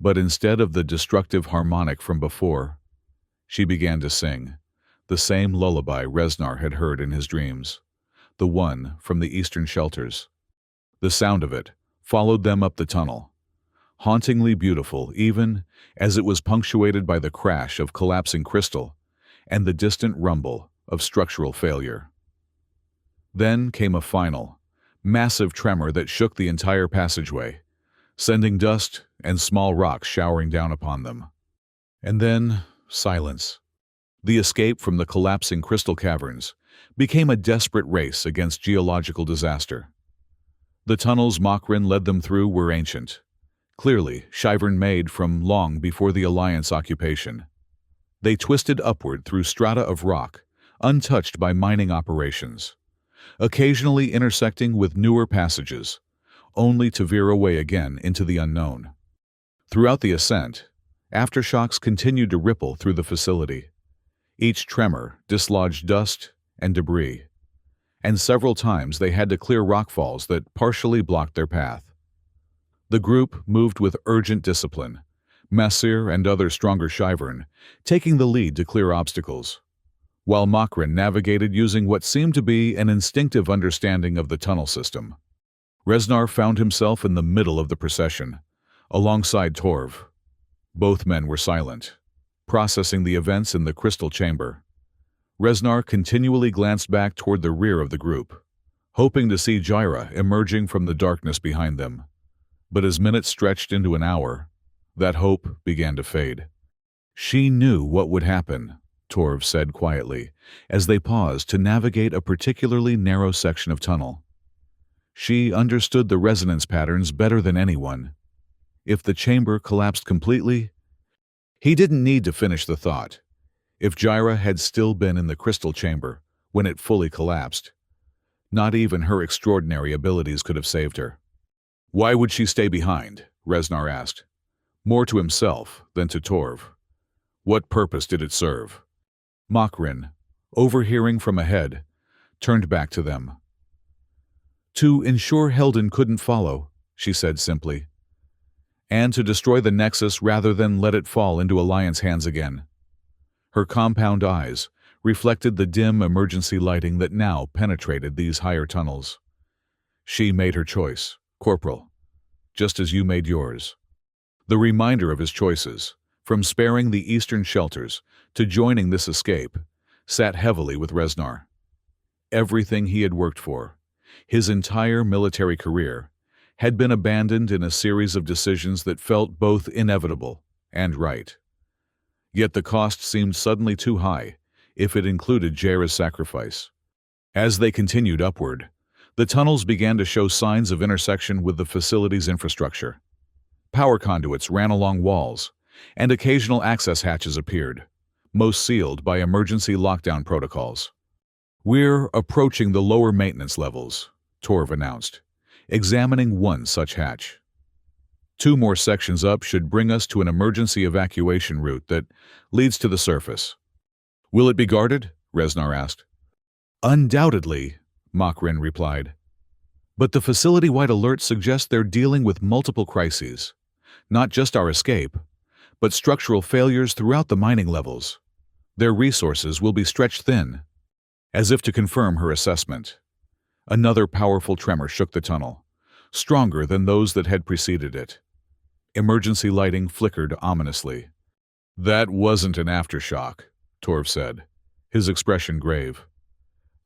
but instead of the destructive harmonic from before, she began to sing, the same lullaby Reznar had heard in his dreams, the one from the eastern shelters. The sound of it followed them up the tunnel, hauntingly beautiful even as it was punctuated by the crash of collapsing crystal and the distant rumble of structural failure. Then came a final, massive tremor that shook the entire passageway, sending dust and small rocks showering down upon them. And then silence. The escape from the collapsing crystal caverns became a desperate race against geological disaster. The tunnels Makrin led them through were ancient, clearly Shyvern made from long before the Alliance occupation. They twisted upward through strata of rock, untouched by mining operations, occasionally intersecting with newer passages, only to veer away again into the unknown. Throughout the ascent, aftershocks continued to ripple through the facility. Each tremor dislodged dust and debris, and several times they had to clear rockfalls that partially blocked their path. The group moved with urgent discipline, Massir and other stronger Shyvern taking the lead to clear obstacles, while Makrin navigated using what seemed to be an instinctive understanding of the tunnel system. Reznar found himself in the middle of the procession, alongside Torv. Both men were silent, processing the events in the crystal chamber. Reznar continually glanced back toward the rear of the group, hoping to see Gyra emerging from the darkness behind them. But as minutes stretched into an hour, that hope began to fade. She knew what would happen, Torv said quietly, as they paused to navigate a particularly narrow section of tunnel. She understood the resonance patterns better than anyone. If the chamber collapsed completely, he didn't need to finish the thought. If Gyra had still been in the crystal chamber when it fully collapsed, not even her extraordinary abilities could have saved her. Why would she stay behind? Reznar asked, more to himself than to Torv. What purpose did it serve? Makrin, overhearing from ahead, turned back to them. To ensure Helden couldn't follow, she said simply, and to destroy the Nexus rather than let it fall into Alliance hands again. Her compound eyes reflected the dim emergency lighting that now penetrated these higher tunnels. She made her choice, Corporal, just as you made yours. The reminder of his choices, from sparing the eastern shelters to joining this escape, sat heavily with Reznar. Everything he had worked for, his entire military career, had been abandoned in a series of decisions that felt both inevitable and right. Yet the cost seemed suddenly too high, if it included Gyra's sacrifice. As they continued upward, the tunnels began to show signs of intersection with the facility's infrastructure. Power conduits ran along walls, and occasional access hatches appeared, most sealed by emergency lockdown protocols. We're approaching the lower maintenance levels, Torv announced, examining one such hatch. 2 more sections up should bring us to an emergency evacuation route that leads to the surface. Will it be guarded? Reznar asked. Undoubtedly, Makrin replied. But the facility-wide alert suggests they're dealing with multiple crises, not just our escape, but structural failures throughout the mining levels. Their resources will be stretched thin. As if to confirm her assessment, another powerful tremor shook the tunnel, stronger than those that had preceded it. Emergency lighting flickered ominously. That wasn't an aftershock, Torv said, his expression grave.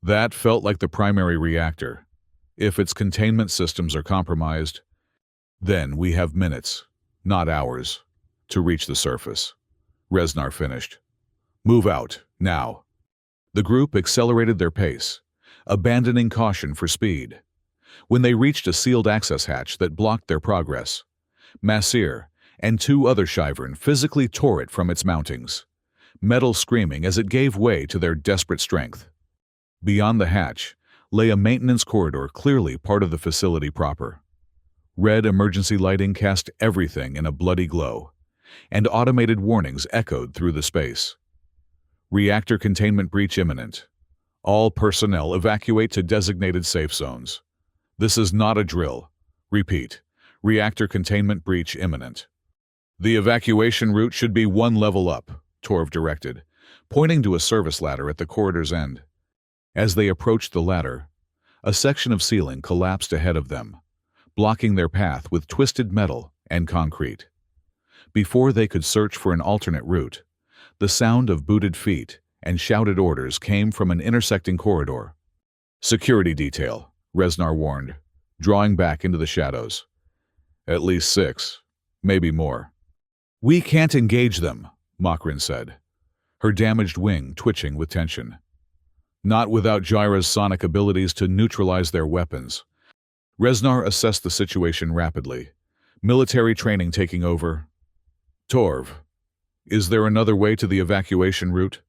That felt like the primary reactor. If its containment systems are compromised, then we have minutes, not hours, to reach the surface. Reznar finished. Move out, now. The group accelerated their pace, abandoning caution for speed. When they reached a sealed access hatch that blocked their progress, Masir and 2 other Shyvern physically tore it from its mountings, metal screaming as it gave way to their desperate strength. Beyond the hatch lay a maintenance corridor clearly part of the facility proper. Red emergency lighting cast everything in a bloody glow, and automated warnings echoed through the space. Reactor containment breach imminent. All personnel evacuate to designated safe zones. This is not a drill. Repeat. Reactor containment breach imminent. The evacuation route should be 1 level up, Torv directed, pointing to a service ladder at the corridor's end. As they approached the ladder, a section of ceiling collapsed ahead of them, blocking their path with twisted metal and concrete. Before they could search for an alternate route, the sound of booted feet and shouted orders came from an intersecting corridor. Security detail, Reznar warned, drawing back into the shadows. At least 6, maybe more. We can't engage them, Makrin said, her damaged wing twitching with tension. Not without Gyra's sonic abilities to neutralize their weapons. Reznar assessed the situation rapidly, military training taking over. Torv, is there another way to the evacuation route?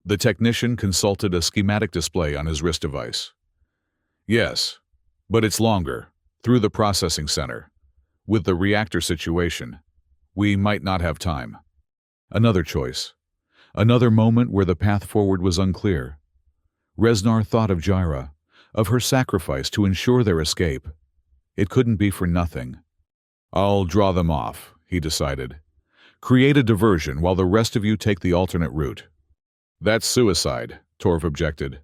The technician consulted a schematic display on his wrist device. Yes, but it's longer, through the processing center. With the reactor situation, we might not have time. Another choice. Another moment where the path forward was unclear. Reznar thought of Gyra, of her sacrifice to ensure their escape. It couldn't be for nothing. I'll draw them off, he decided. Create a diversion while the rest of you take the alternate route. That's suicide, Torv objected.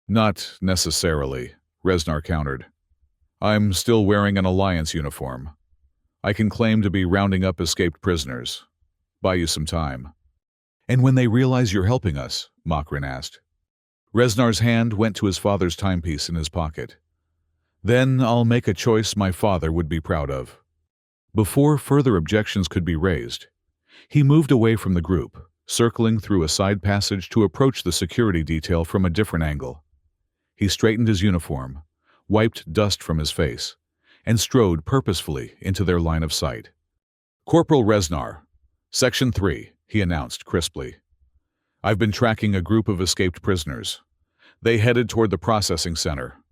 Not necessarily, Reznar countered. I'm still wearing an Alliance uniform. I can claim to be rounding up escaped prisoners. Buy you some time." "And when they realize you're helping us?" Makrin asked. Reznar's hand went to his father's timepiece in his pocket. "Then I'll make a choice my father would be proud of." Before further objections could be raised, he moved away from the group, circling through a side passage to approach the security detail from a different angle. He straightened his uniform, wiped dust from his face, and strode purposefully into their line of sight. "Corporal Reznar, Section 3, he announced crisply. "I've been tracking a group of escaped prisoners. They headed toward the processing center."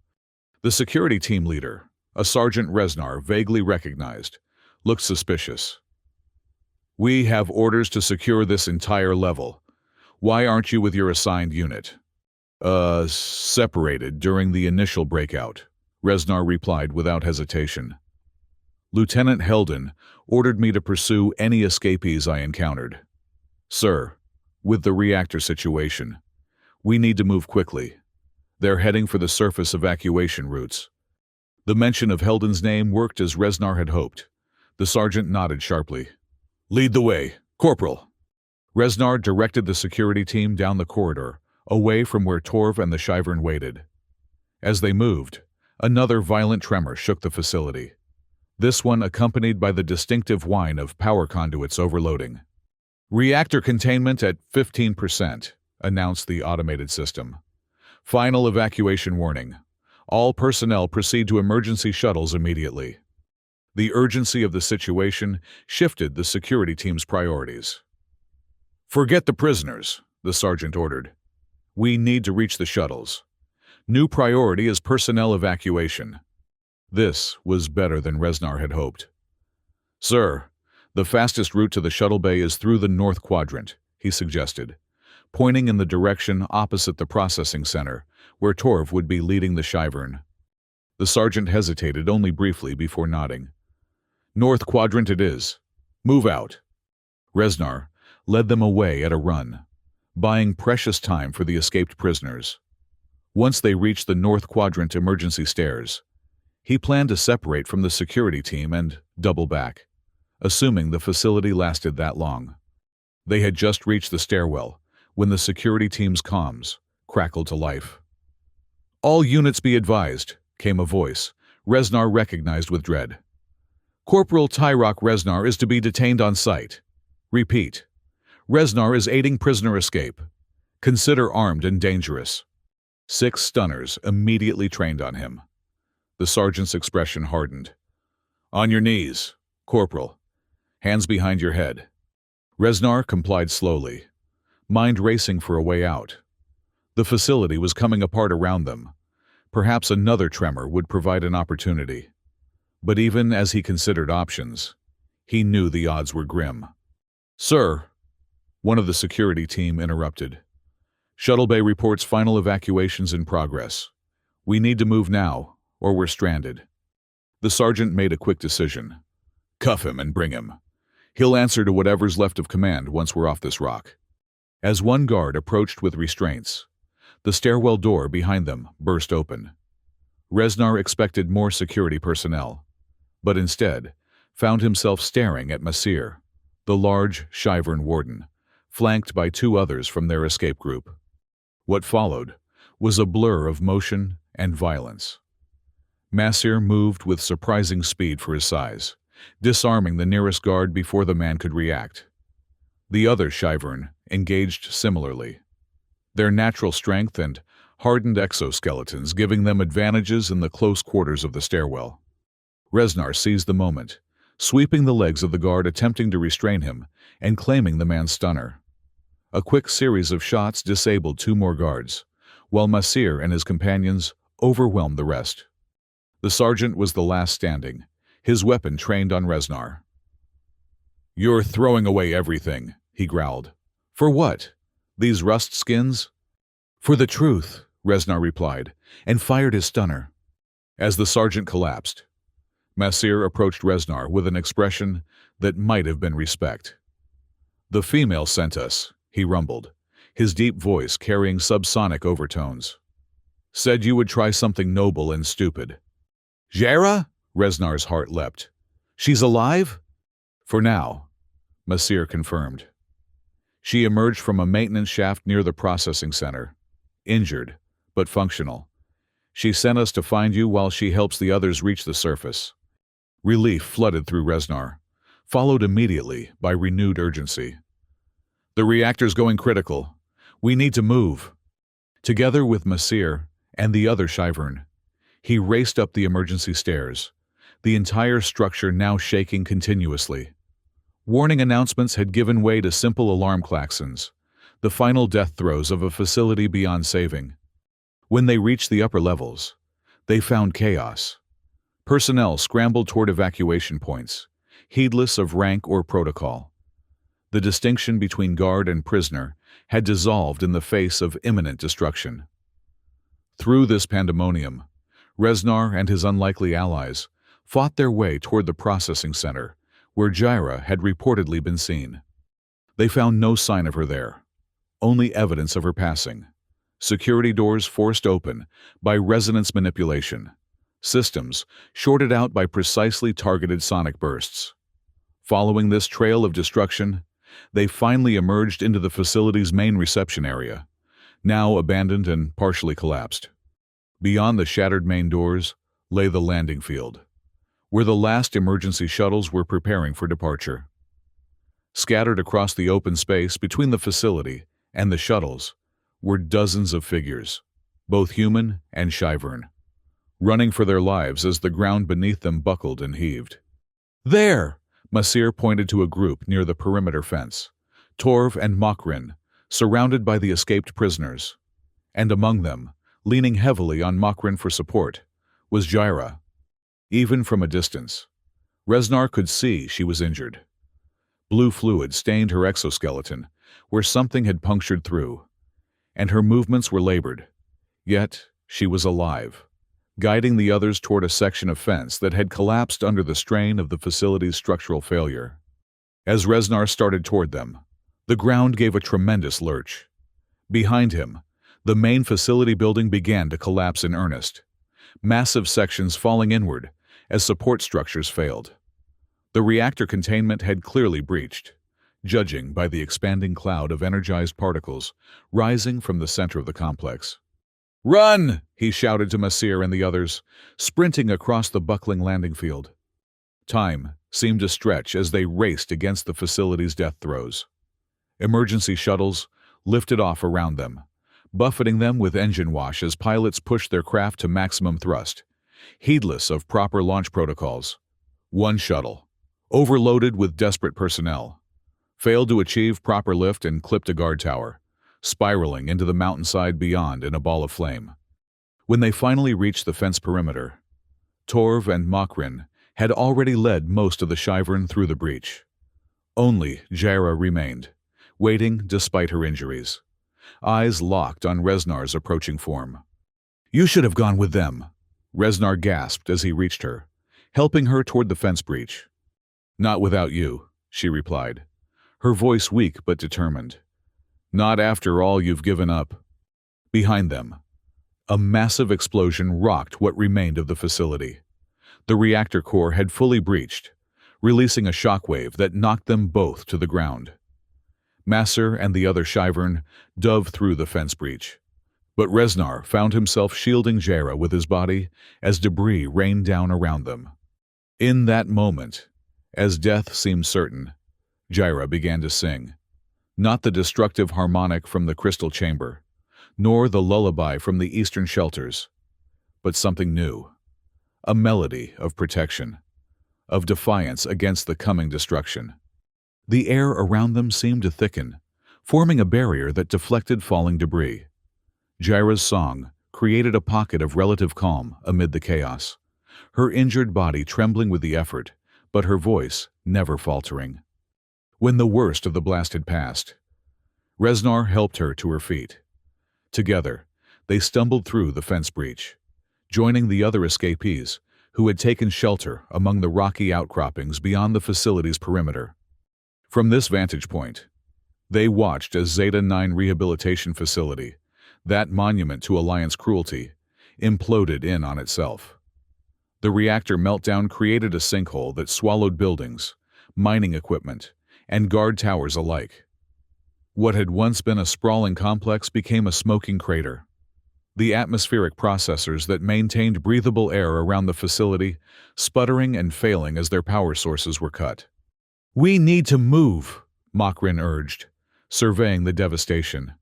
The security team leader, a Sergeant Reznar vaguely recognized, looked suspicious. "We have orders to secure this entire level. Why aren't you with your assigned unit?" Separated during the initial breakout," Reznar replied without hesitation. "Lieutenant Heldon ordered me to pursue any escapees I encountered. Sir, with the reactor situation, we need to move quickly. They're heading for the surface evacuation routes." The mention of Heldon's name worked as Reznar had hoped. The sergeant nodded sharply. "Lead the way, Corporal." Reznar directed the security team down the corridor, away from where Torv and the Shyvern waited. As they moved, another violent tremor shook the facility, this one accompanied by the distinctive whine of power conduits overloading. "Reactor containment at 15%, announced the automated system. "Final evacuation warning. All personnel proceed to emergency shuttles immediately." The urgency of the situation shifted the security team's priorities. "Forget the prisoners," the sergeant ordered. "We need to reach the shuttles. New priority is personnel evacuation." This was better than Reznar had hoped. "Sir, the fastest route to the shuttle bay is through the north quadrant," he suggested, pointing in the direction opposite the processing center, where Torv would be leading the Shyvern. The sergeant hesitated only briefly before nodding. "North quadrant it is. Move out." Reznar led them away at a run, buying precious time for the escaped prisoners. Once they reached the north quadrant emergency stairs, he planned to separate from the security team and double back, assuming the facility lasted that long. They had just reached the stairwell when the security team's comms crackled to life. "All units be advised," came a voice Reznar recognized with dread. "Corporal Tyrok Reznar is to be detained on site. Repeat. Reznar is aiding prisoner escape. Consider armed and dangerous." 6 stunners immediately trained on him. The sergeant's expression hardened. "On your knees, Corporal. Hands behind your head." Reznar complied slowly, mind racing for a way out. The facility was coming apart around them. Perhaps another tremor would provide an opportunity. But even as he considered options, he knew the odds were grim. "Sir," one of the security team interrupted. "Shuttle bay reports final evacuations in progress. We need to move now, or we're stranded." The sergeant made a quick decision. "Cuff him and bring him. He'll answer to whatever's left of command once we're off this rock." As one guard approached with restraints, the stairwell door behind them burst open. Reznar expected more security personnel, but instead found himself staring at Masir, the large Shyvern warden, flanked by 2 others from their escape group. What followed was a blur of motion and violence. Masir moved with surprising speed for his size, disarming the nearest guard before the man could react. The other Shyvern engaged similarly, their natural strength and hardened exoskeletons giving them advantages in the close quarters of the stairwell. Reznar seized the moment, sweeping the legs of the guard attempting to restrain him and claiming the man's stunner. A quick series of shots disabled 2 more guards, while Masir and his companions overwhelmed the rest. The sergeant was the last standing, his weapon trained on Reznar. "You're throwing away everything," he growled. "For what? These rust skins?" "For the truth," Reznar replied, and fired his stunner. As the sergeant collapsed, Masir approached Reznar with an expression that might have been respect. "The female sent us," he rumbled, his deep voice carrying subsonic overtones. "Said you would try something noble and stupid." "Jera?" Reznar's heart leapt. She's alive? For now, Masir confirmed. She emerged from a maintenance shaft near the processing center, injured, but functional. She sent us to find you while she helps the others reach the surface. Relief flooded through Reznar, followed immediately by renewed urgency. The reactor's going critical. We need to move. Together with Masir and the other Shyvern, he raced up the emergency stairs, the entire structure now shaking continuously. Warning announcements had given way to simple alarm klaxons, the final death throes of a facility beyond saving. When they reached the upper levels, they found chaos. Personnel scrambled toward evacuation points, heedless of rank or protocol. The distinction between guard and prisoner had dissolved in the face of imminent destruction. Through this pandemonium, Reznar and his unlikely allies fought their way toward the processing center, where Jaira had reportedly been seen. They found no sign of her there, only evidence of her passing. Security doors forced open by resonance manipulation, systems shorted out by precisely targeted sonic bursts. Following this trail of destruction, they finally emerged into the facility's main reception area, now abandoned and partially collapsed. Beyond the shattered main doors lay the landing field, where the last emergency shuttles were preparing for departure. Scattered across the open space between the facility and the shuttles were dozens of figures, both human and Shyvern, running for their lives as the ground beneath them buckled and heaved. There! Masir pointed to a group near the perimeter fence, Torv and Makrin, surrounded by the escaped prisoners. And among them, leaning heavily on Makrin for support, was Jaira. Even from a distance, Reznar could see she was injured. Blue fluid stained her exoskeleton, where something had punctured through, and her movements were labored. Yet she was alive, guiding the others toward a section of fence that had collapsed under the strain of the facility's structural failure. As Reznar started toward them, the ground gave a tremendous lurch. Behind him, the main facility building began to collapse in earnest, massive sections falling inward as support structures failed. The reactor containment had clearly breached, judging by the expanding cloud of energized particles rising from the center of the complex. "Run!" he shouted to Masir and the others, sprinting across the buckling landing field. Time seemed to stretch as they raced against the facility's death throes. Emergency shuttles lifted off around them, buffeting them with engine wash as pilots pushed their craft to maximum thrust, heedless of proper launch protocols. One shuttle, overloaded with desperate personnel, failed to achieve proper lift and clipped a guard tower, spiraling into the mountainside beyond in a ball of flame. When they finally reached the fence perimeter, Torv and Makrin had already led most of the Shyvern through the breach. Only Jaira remained, waiting despite her injuries, eyes locked on Reznar's approaching form. "You should have gone with them," Reznar gasped as he reached her, helping her toward the fence breach. "Not without you," she replied, her voice weak but determined. "Not after all you've given up." Behind them, a massive explosion rocked what remained of the facility. The reactor core had fully breached, releasing a shockwave that knocked them both to the ground. Masir and the other Shyvern dove through the fence breach, but Reznar found himself shielding Jaira with his body as debris rained down around them. In that moment, as death seemed certain, Jaira began to sing, not the destructive harmonic from the crystal chamber, nor the lullaby from the eastern shelters, but something new, a melody of protection, of defiance against the coming destruction. The air around them seemed to thicken, forming a barrier that deflected falling debris. Jaira's song created a pocket of relative calm amid the chaos, her injured body trembling with the effort, but her voice never faltering. When the worst of the blast had passed, Reznar helped her to her feet. Together, they stumbled through the fence breach, joining the other escapees who had taken shelter among the rocky outcroppings beyond the facility's perimeter. From this vantage point, they watched as Zeta-9 Rehabilitation Facility, that monument to Alliance cruelty, imploded in on itself. The reactor meltdown created a sinkhole that swallowed buildings, mining equipment, and guard towers alike. What had once been a sprawling complex became a smoking crater. The atmospheric processors that maintained breathable air around the facility sputtering and failing as their power sources were cut. "We need to move," Makrin urged, surveying the devastation.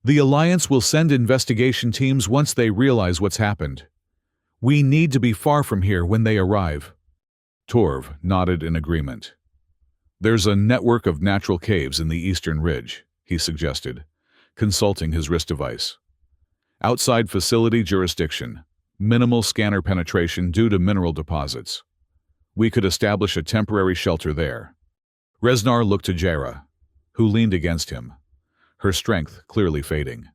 "The Alliance will send investigation teams once they realize what's happened. We need to be far from here when they arrive." Torv nodded in agreement. "There's a network of natural caves in the eastern ridge," he suggested, consulting his wrist device. "Outside facility jurisdiction, minimal scanner penetration due to mineral deposits. We could establish a temporary shelter there." Reznar looked to Jera, who leaned against him, her strength clearly fading.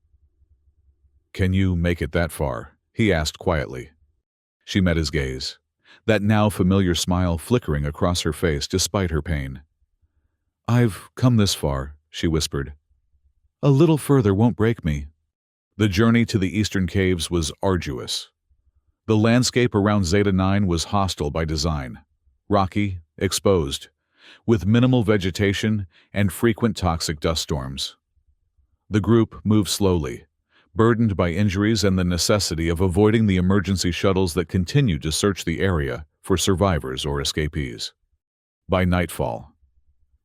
"Can you make it that far?" he asked quietly. She met his gaze, that now familiar smile flickering across her face despite her pain. "I've come this far," she whispered. "A little further won't break me." The journey to the eastern caves was arduous. The landscape around Zeta 9 was hostile by design, rocky, exposed, with minimal vegetation and frequent toxic dust storms. The group moved slowly, burdened by injuries and the necessity of avoiding the emergency shuttles that continued to search the area for survivors or escapees. By nightfall,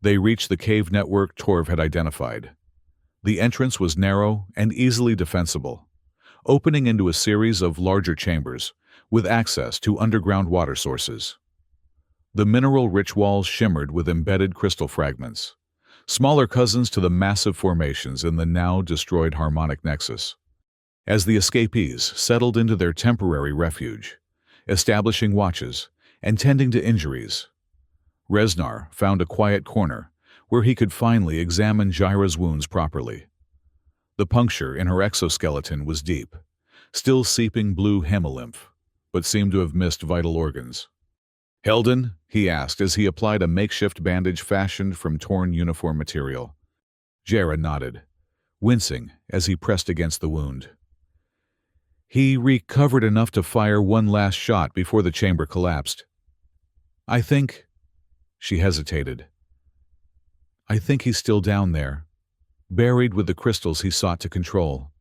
they reached the cave network Torv had identified. The entrance was narrow and easily defensible, opening into a series of larger chambers with access to underground water sources. The mineral-rich walls shimmered with embedded crystal fragments, smaller cousins to the massive formations in the now-destroyed harmonic nexus. As the escapees settled into their temporary refuge, establishing watches and tending to injuries, Reznar found a quiet corner where he could finally examine Jera's wounds properly. The puncture in her exoskeleton was deep, still seeping blue hemolymph, but seemed to have missed vital organs. "Helden?" he asked as he applied a makeshift bandage fashioned from torn uniform material. Jera nodded, wincing as he pressed against the wound. "He recovered enough to fire one last shot before the chamber collapsed. I think—" She hesitated. "I think he's still down there, buried with the crystals he sought to control."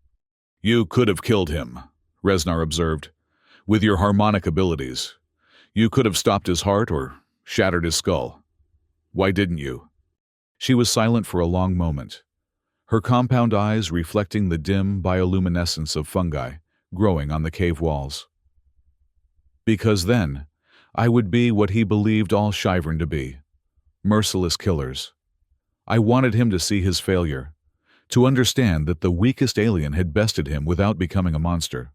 "You could have killed him," Reznar observed. "With your harmonic abilities. You could have stopped his heart or shattered his skull. Why didn't you?" She was silent for a long moment, her compound eyes reflecting the dim bioluminescence of fungi growing on the cave walls. "Because then, I would be what he believed all Shyvern to be, merciless killers. I wanted him to see his failure, to understand that the weakest alien had bested him without becoming a monster."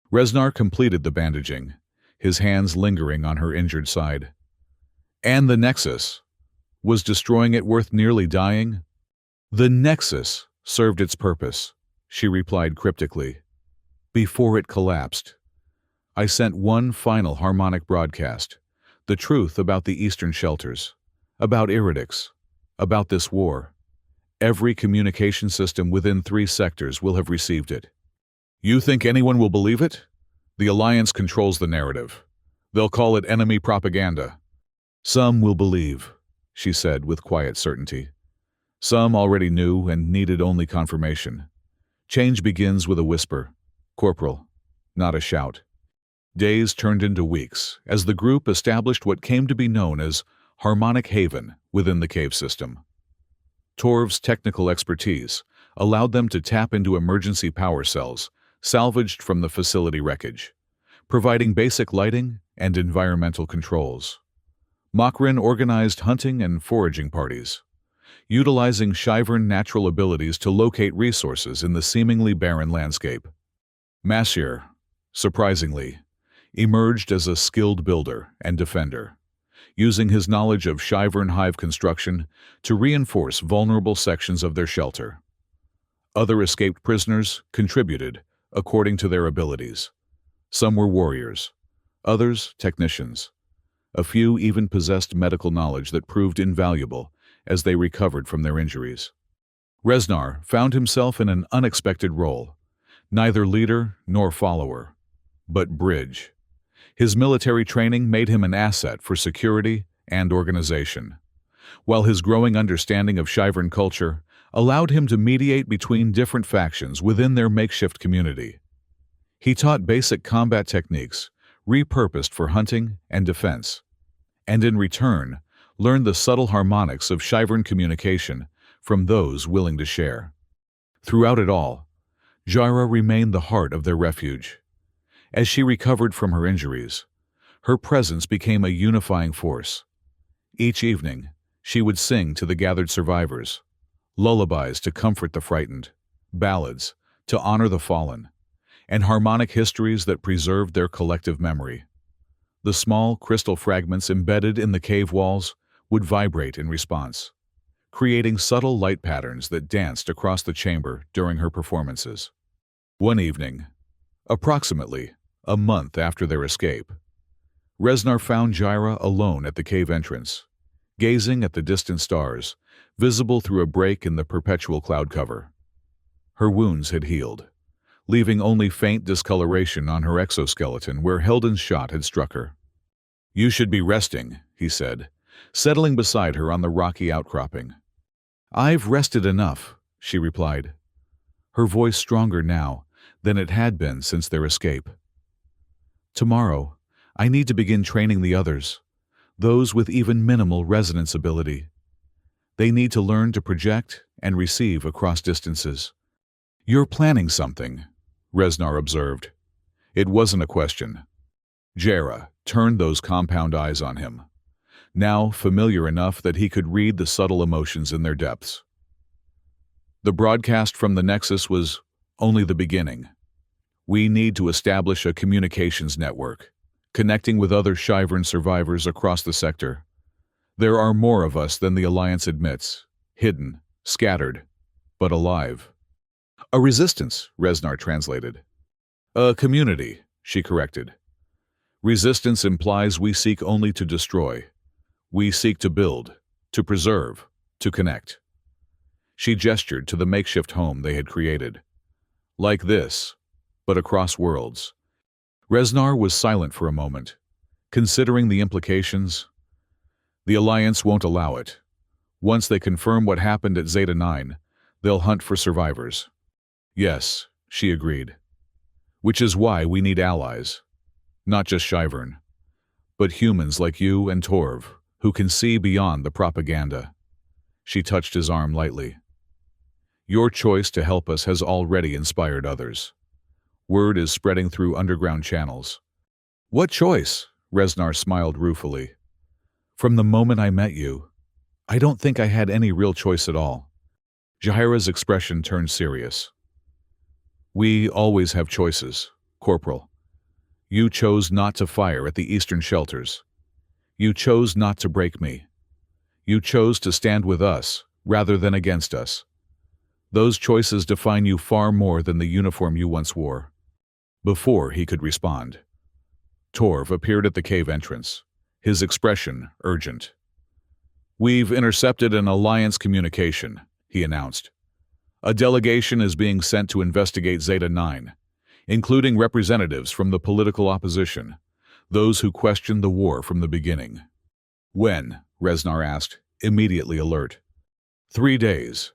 Reznar completed the bandaging, his hands lingering on her injured side. "And the Nexus? Was destroying it worth nearly dying?" "The Nexus served its purpose," she replied cryptically. "Before it collapsed. I sent one final harmonic broadcast, the truth about the Eastern shelters, about Iridix, about this war. Every communication system within 3 sectors will have received it." "You think anyone will believe it? The Alliance controls the narrative. They'll call it enemy propaganda." "Some will believe," she said with quiet certainty. "Some already knew and needed only confirmation. Change begins with a whisper, Corporal, not a shout." Days turned into weeks as the group established what came to be known as Harmonic Haven within the cave system. Torv's technical expertise allowed them to tap into emergency power cells salvaged from the facility wreckage, providing basic lighting and environmental controls. Makrin organized hunting and foraging parties, utilizing Shyvern natural abilities to locate resources in the seemingly barren landscape. Masir, surprisingly, emerged as a skilled builder and defender, using his knowledge of Shyvern hive construction to reinforce vulnerable sections of their shelter. Other escaped prisoners contributed according to their abilities. Some were warriors, others technicians. A few even possessed medical knowledge that proved invaluable as they recovered from their injuries. Reznar found himself in an unexpected role, neither leader nor follower, but bridge. His military training made him an asset for security and organization, while his growing understanding of Shivern culture allowed him to mediate between different factions within their makeshift community. He taught basic combat techniques, repurposed for hunting and defense, and in return, learned the subtle harmonics of Shivern communication from those willing to share. Throughout it all, Jaira remained the heart of their refuge. As she recovered from her injuries, her presence became a unifying force. Each evening, she would sing to the gathered survivors, lullabies to comfort the frightened, ballads to honor the fallen, and harmonic histories that preserved their collective memory. The small crystal fragments embedded in the cave walls would vibrate in response, creating subtle light patterns that danced across the chamber during her performances. One evening, approximately a month after their escape, Reznar found Jaira alone at the cave entrance, gazing at the distant stars, visible through a break in the perpetual cloud cover. Her wounds had healed, leaving only faint discoloration on her exoskeleton where Hilden's shot had struck her. "You should be resting," he said, settling beside her on the rocky outcropping. "I've rested enough," she replied, her voice stronger now than it had been since their escape. "Tomorrow, I need to begin training the others, those with even minimal resonance ability. They need to learn to project and receive across distances." "You're planning something," Reznar observed. It wasn't a question. Jaira turned those compound eyes on him, now familiar enough that he could read the subtle emotions in their depths. "The broadcast from the Nexus was only the beginning. We need to establish a communications network, connecting with other Shivern survivors across the sector. There are more of us than the Alliance admits, hidden, scattered, but alive." "A resistance," Reznar translated. "A community," she corrected. "Resistance implies we seek only to destroy. We seek to build, to preserve, to connect." She gestured to the makeshift home they had created. "Like this, but across worlds." Reznar was silent for a moment, considering the implications. "The Alliance won't allow it. Once they confirm what happened at Zeta 9, they'll hunt for survivors." "Yes," she agreed. "Which is why we need allies. Not just Shivern, but humans like you and Torv, who can see beyond the propaganda." She touched his arm lightly. "Your choice to help us has already inspired others. Word is spreading through underground channels." "What choice?" Reznar smiled ruefully. "From the moment I met you, I don't think I had any real choice at all." Jaira's expression turned serious. "We always have choices, Corporal. You chose not to fire at the eastern shelters. You chose not to break me. You chose to stand with us rather than against us. Those choices define you far more than the uniform you once wore." Before he could respond, Torv appeared at the cave entrance, his expression urgent. "We've intercepted an Alliance communication," he announced. "A delegation is being sent to investigate Zeta 9, including representatives from the political opposition, those who questioned the war from the beginning." "When?" Reznar asked, immediately alert. 3 days.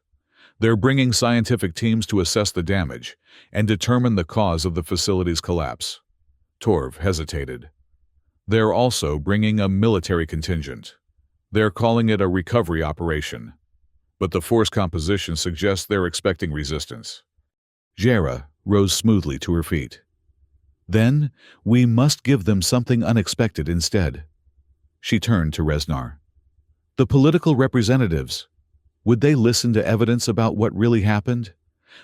They're bringing scientific teams to assess the damage and determine the cause of the facility's collapse." Torv hesitated. "They're also bringing a military contingent. They're calling it a recovery operation, but the force composition suggests they're expecting resistance." Jaira rose smoothly to her feet. "Then we must give them something unexpected instead." She turned to Reznar. "The political representatives, would they listen to evidence about what really happened?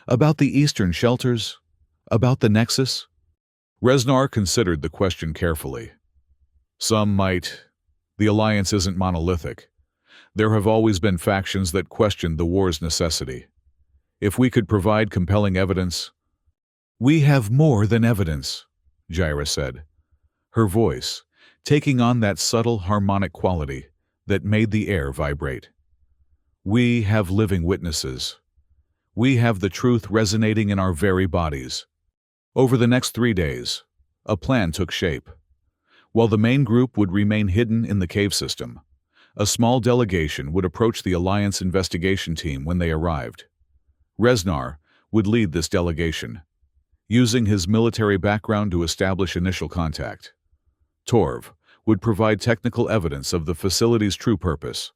About the eastern shelters? About the Nexus?" Reznar considered the question carefully. "Some might. The Alliance isn't monolithic. There have always been factions that questioned the war's necessity. If we could provide compelling evidence—" "We have more than evidence," Jaira said, her voice taking on that subtle harmonic quality that made the air vibrate. "We have living witnesses. We have the truth resonating in our very bodies." Over the next 3 days, a plan took shape. While the main group would remain hidden in the cave system, a small delegation would approach the Alliance investigation team when they arrived. Reznar would lead this delegation, using his military background to establish initial contact. Torv would provide technical evidence of the facility's true purpose,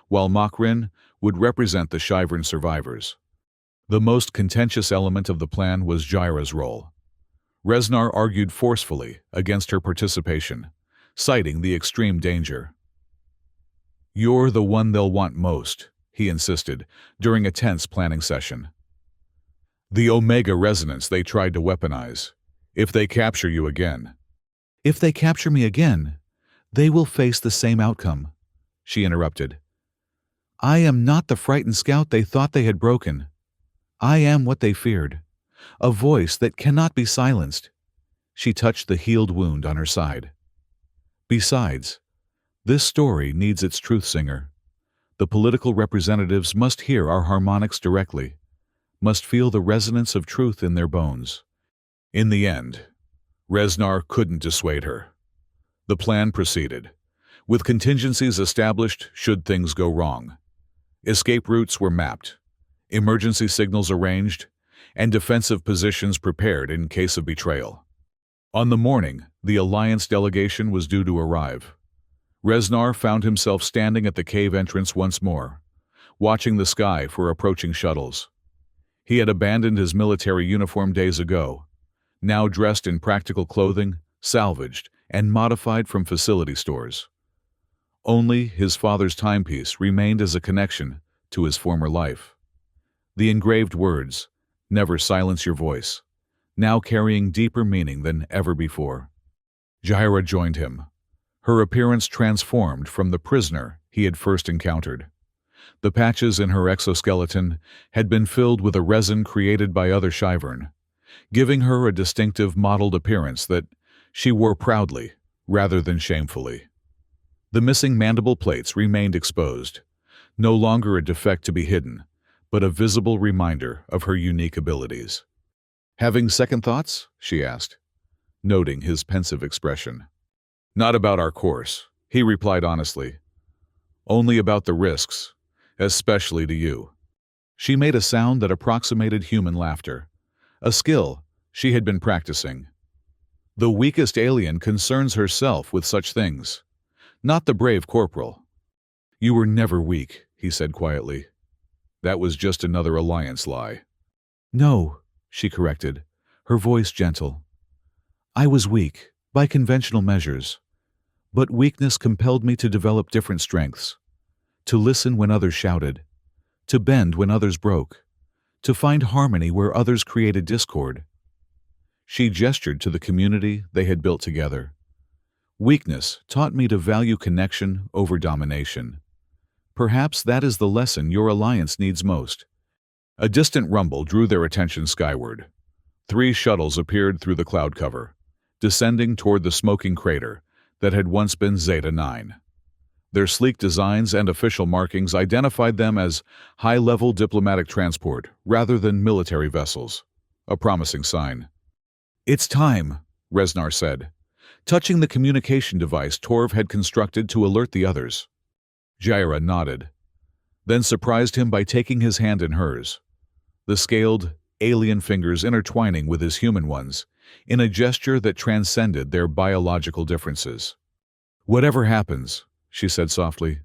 while Makrin would represent the Shyvern survivors. The most contentious element of the plan was Jaira's role. Reznar argued forcefully against her participation, citing the extreme danger. "You're the one they'll want most," he insisted during a tense planning session. "The Omega resonance they tried to weaponize. If they capture you again." "If they capture me again, they will face the same outcome," she interrupted. "I am not the frightened scout they thought they had broken. I am what they feared. A voice that cannot be silenced." She touched the healed wound on her side. "Besides, this story needs its truth singer. The political representatives must hear our harmonics directly, must feel the resonance of truth in their bones." In the end, Reznar couldn't dissuade her. The plan proceeded, with contingencies established should things go wrong. Escape routes were mapped, emergency signals arranged, and defensive positions prepared in case of betrayal. On the morning the Alliance delegation was due to arrive, Reznar found himself standing at the cave entrance once more, watching the sky for approaching shuttles. He had abandoned his military uniform days ago, now dressed in practical clothing, salvaged and modified from facility stores. Only his father's timepiece remained as a connection to his former life. The engraved words, "Never silence your voice," now carrying deeper meaning than ever before. Jaira joined him, her appearance transformed from the prisoner he had first encountered. The patches in her exoskeleton had been filled with a resin created by other Shyvern, giving her a distinctive mottled appearance that she wore proudly rather than shamefully. The missing mandible plates remained exposed, no longer a defect to be hidden, but a visible reminder of her unique abilities. "Having second thoughts?" she asked, noting his pensive expression. "Not about our course," he replied honestly. "Only about the risks, especially to you." She made a sound that approximated human laughter, a skill she had been practicing. "The weakest alien concerns herself with such things, not the brave corporal." "You were never weak," he said quietly. "That was just another Alliance lie." "No," she corrected, her voice gentle. "I was weak, by conventional measures. But weakness compelled me to develop different strengths. To listen when others shouted. To bend when others broke. To find harmony where others created discord." She gestured to the community they had built together. "Weakness taught me to value connection over domination. Perhaps that is the lesson your Alliance needs most." A distant rumble drew their attention skyward. 3 shuttles appeared through the cloud cover, descending toward the smoking crater that had once been Zeta 9. Their sleek designs and official markings identified them as high-level diplomatic transport rather than military vessels, a promising sign. "It's time," Reznar said, touching the communication device Torv had constructed to alert the others. Jaira nodded, then surprised him by taking his hand in hers, the scaled, alien fingers intertwining with his human ones, in a gesture that transcended their biological differences. "Whatever happens," she said softly,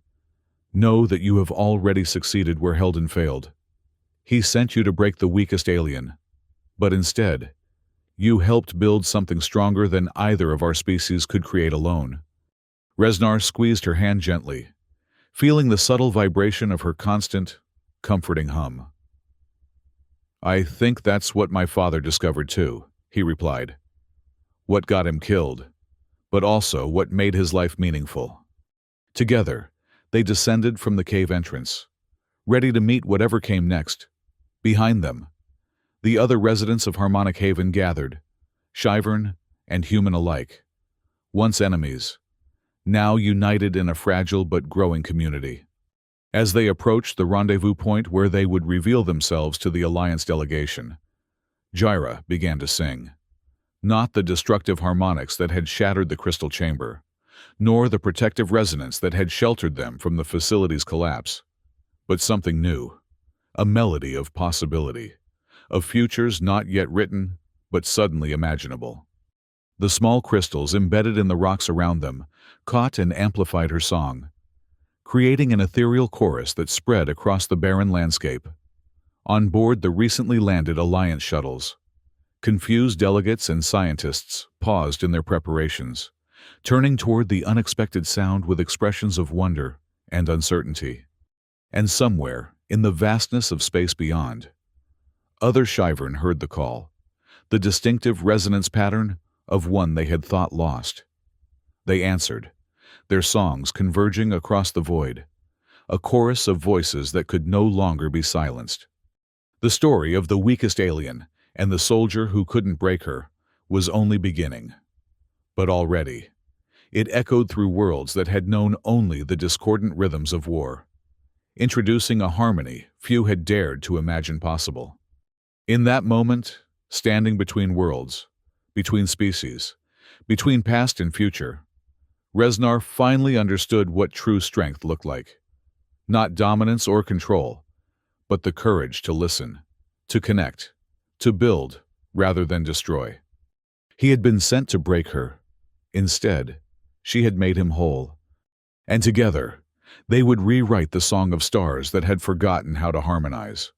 "know that you have already succeeded where Heldon failed. He sent you to break the weakest alien, but instead, you helped build something stronger than either of our species could create alone." Reznar squeezed her hand gently, feeling the subtle vibration of her constant, comforting hum. "I think that's what my father discovered too," he replied. "What got him killed, but also what made his life meaningful." Together, they descended from the cave entrance, ready to meet whatever came next. Behind them, the other residents of Harmonic Haven gathered, Shyvern and human alike, once enemies, now united in a fragile but growing community. As they approached the rendezvous point where they would reveal themselves to the Alliance delegation, Jaira began to sing, Not the destructive harmonics that had shattered the crystal chamber, nor the protective resonance that had sheltered them from the facility's collapse, but something new, a melody of possibility, of futures not yet written, but suddenly imaginable. The small crystals embedded in the rocks around them caught and amplified her song, creating an ethereal chorus that spread across the barren landscape. On board the recently landed Alliance shuttles, confused delegates and scientists paused in their preparations, turning toward the unexpected sound with expressions of wonder and uncertainty. And somewhere, in the vastness of space beyond, other Shyvern heard the call, the distinctive resonance pattern of one they had thought lost. They answered, their songs converging across the void, a chorus of voices that could no longer be silenced. The story of the weakest alien and the soldier who couldn't break her was only beginning. But already, it echoed through worlds that had known only the discordant rhythms of war, introducing a harmony few had dared to imagine possible. In that moment, standing between worlds, between species, between past and future, Resnar finally understood what true strength looked like. Not dominance or control, but the courage to listen, to connect, to build rather than destroy. He had been sent to break her. Instead, she had made him whole. And together, they would rewrite the song of stars that had forgotten how to harmonize.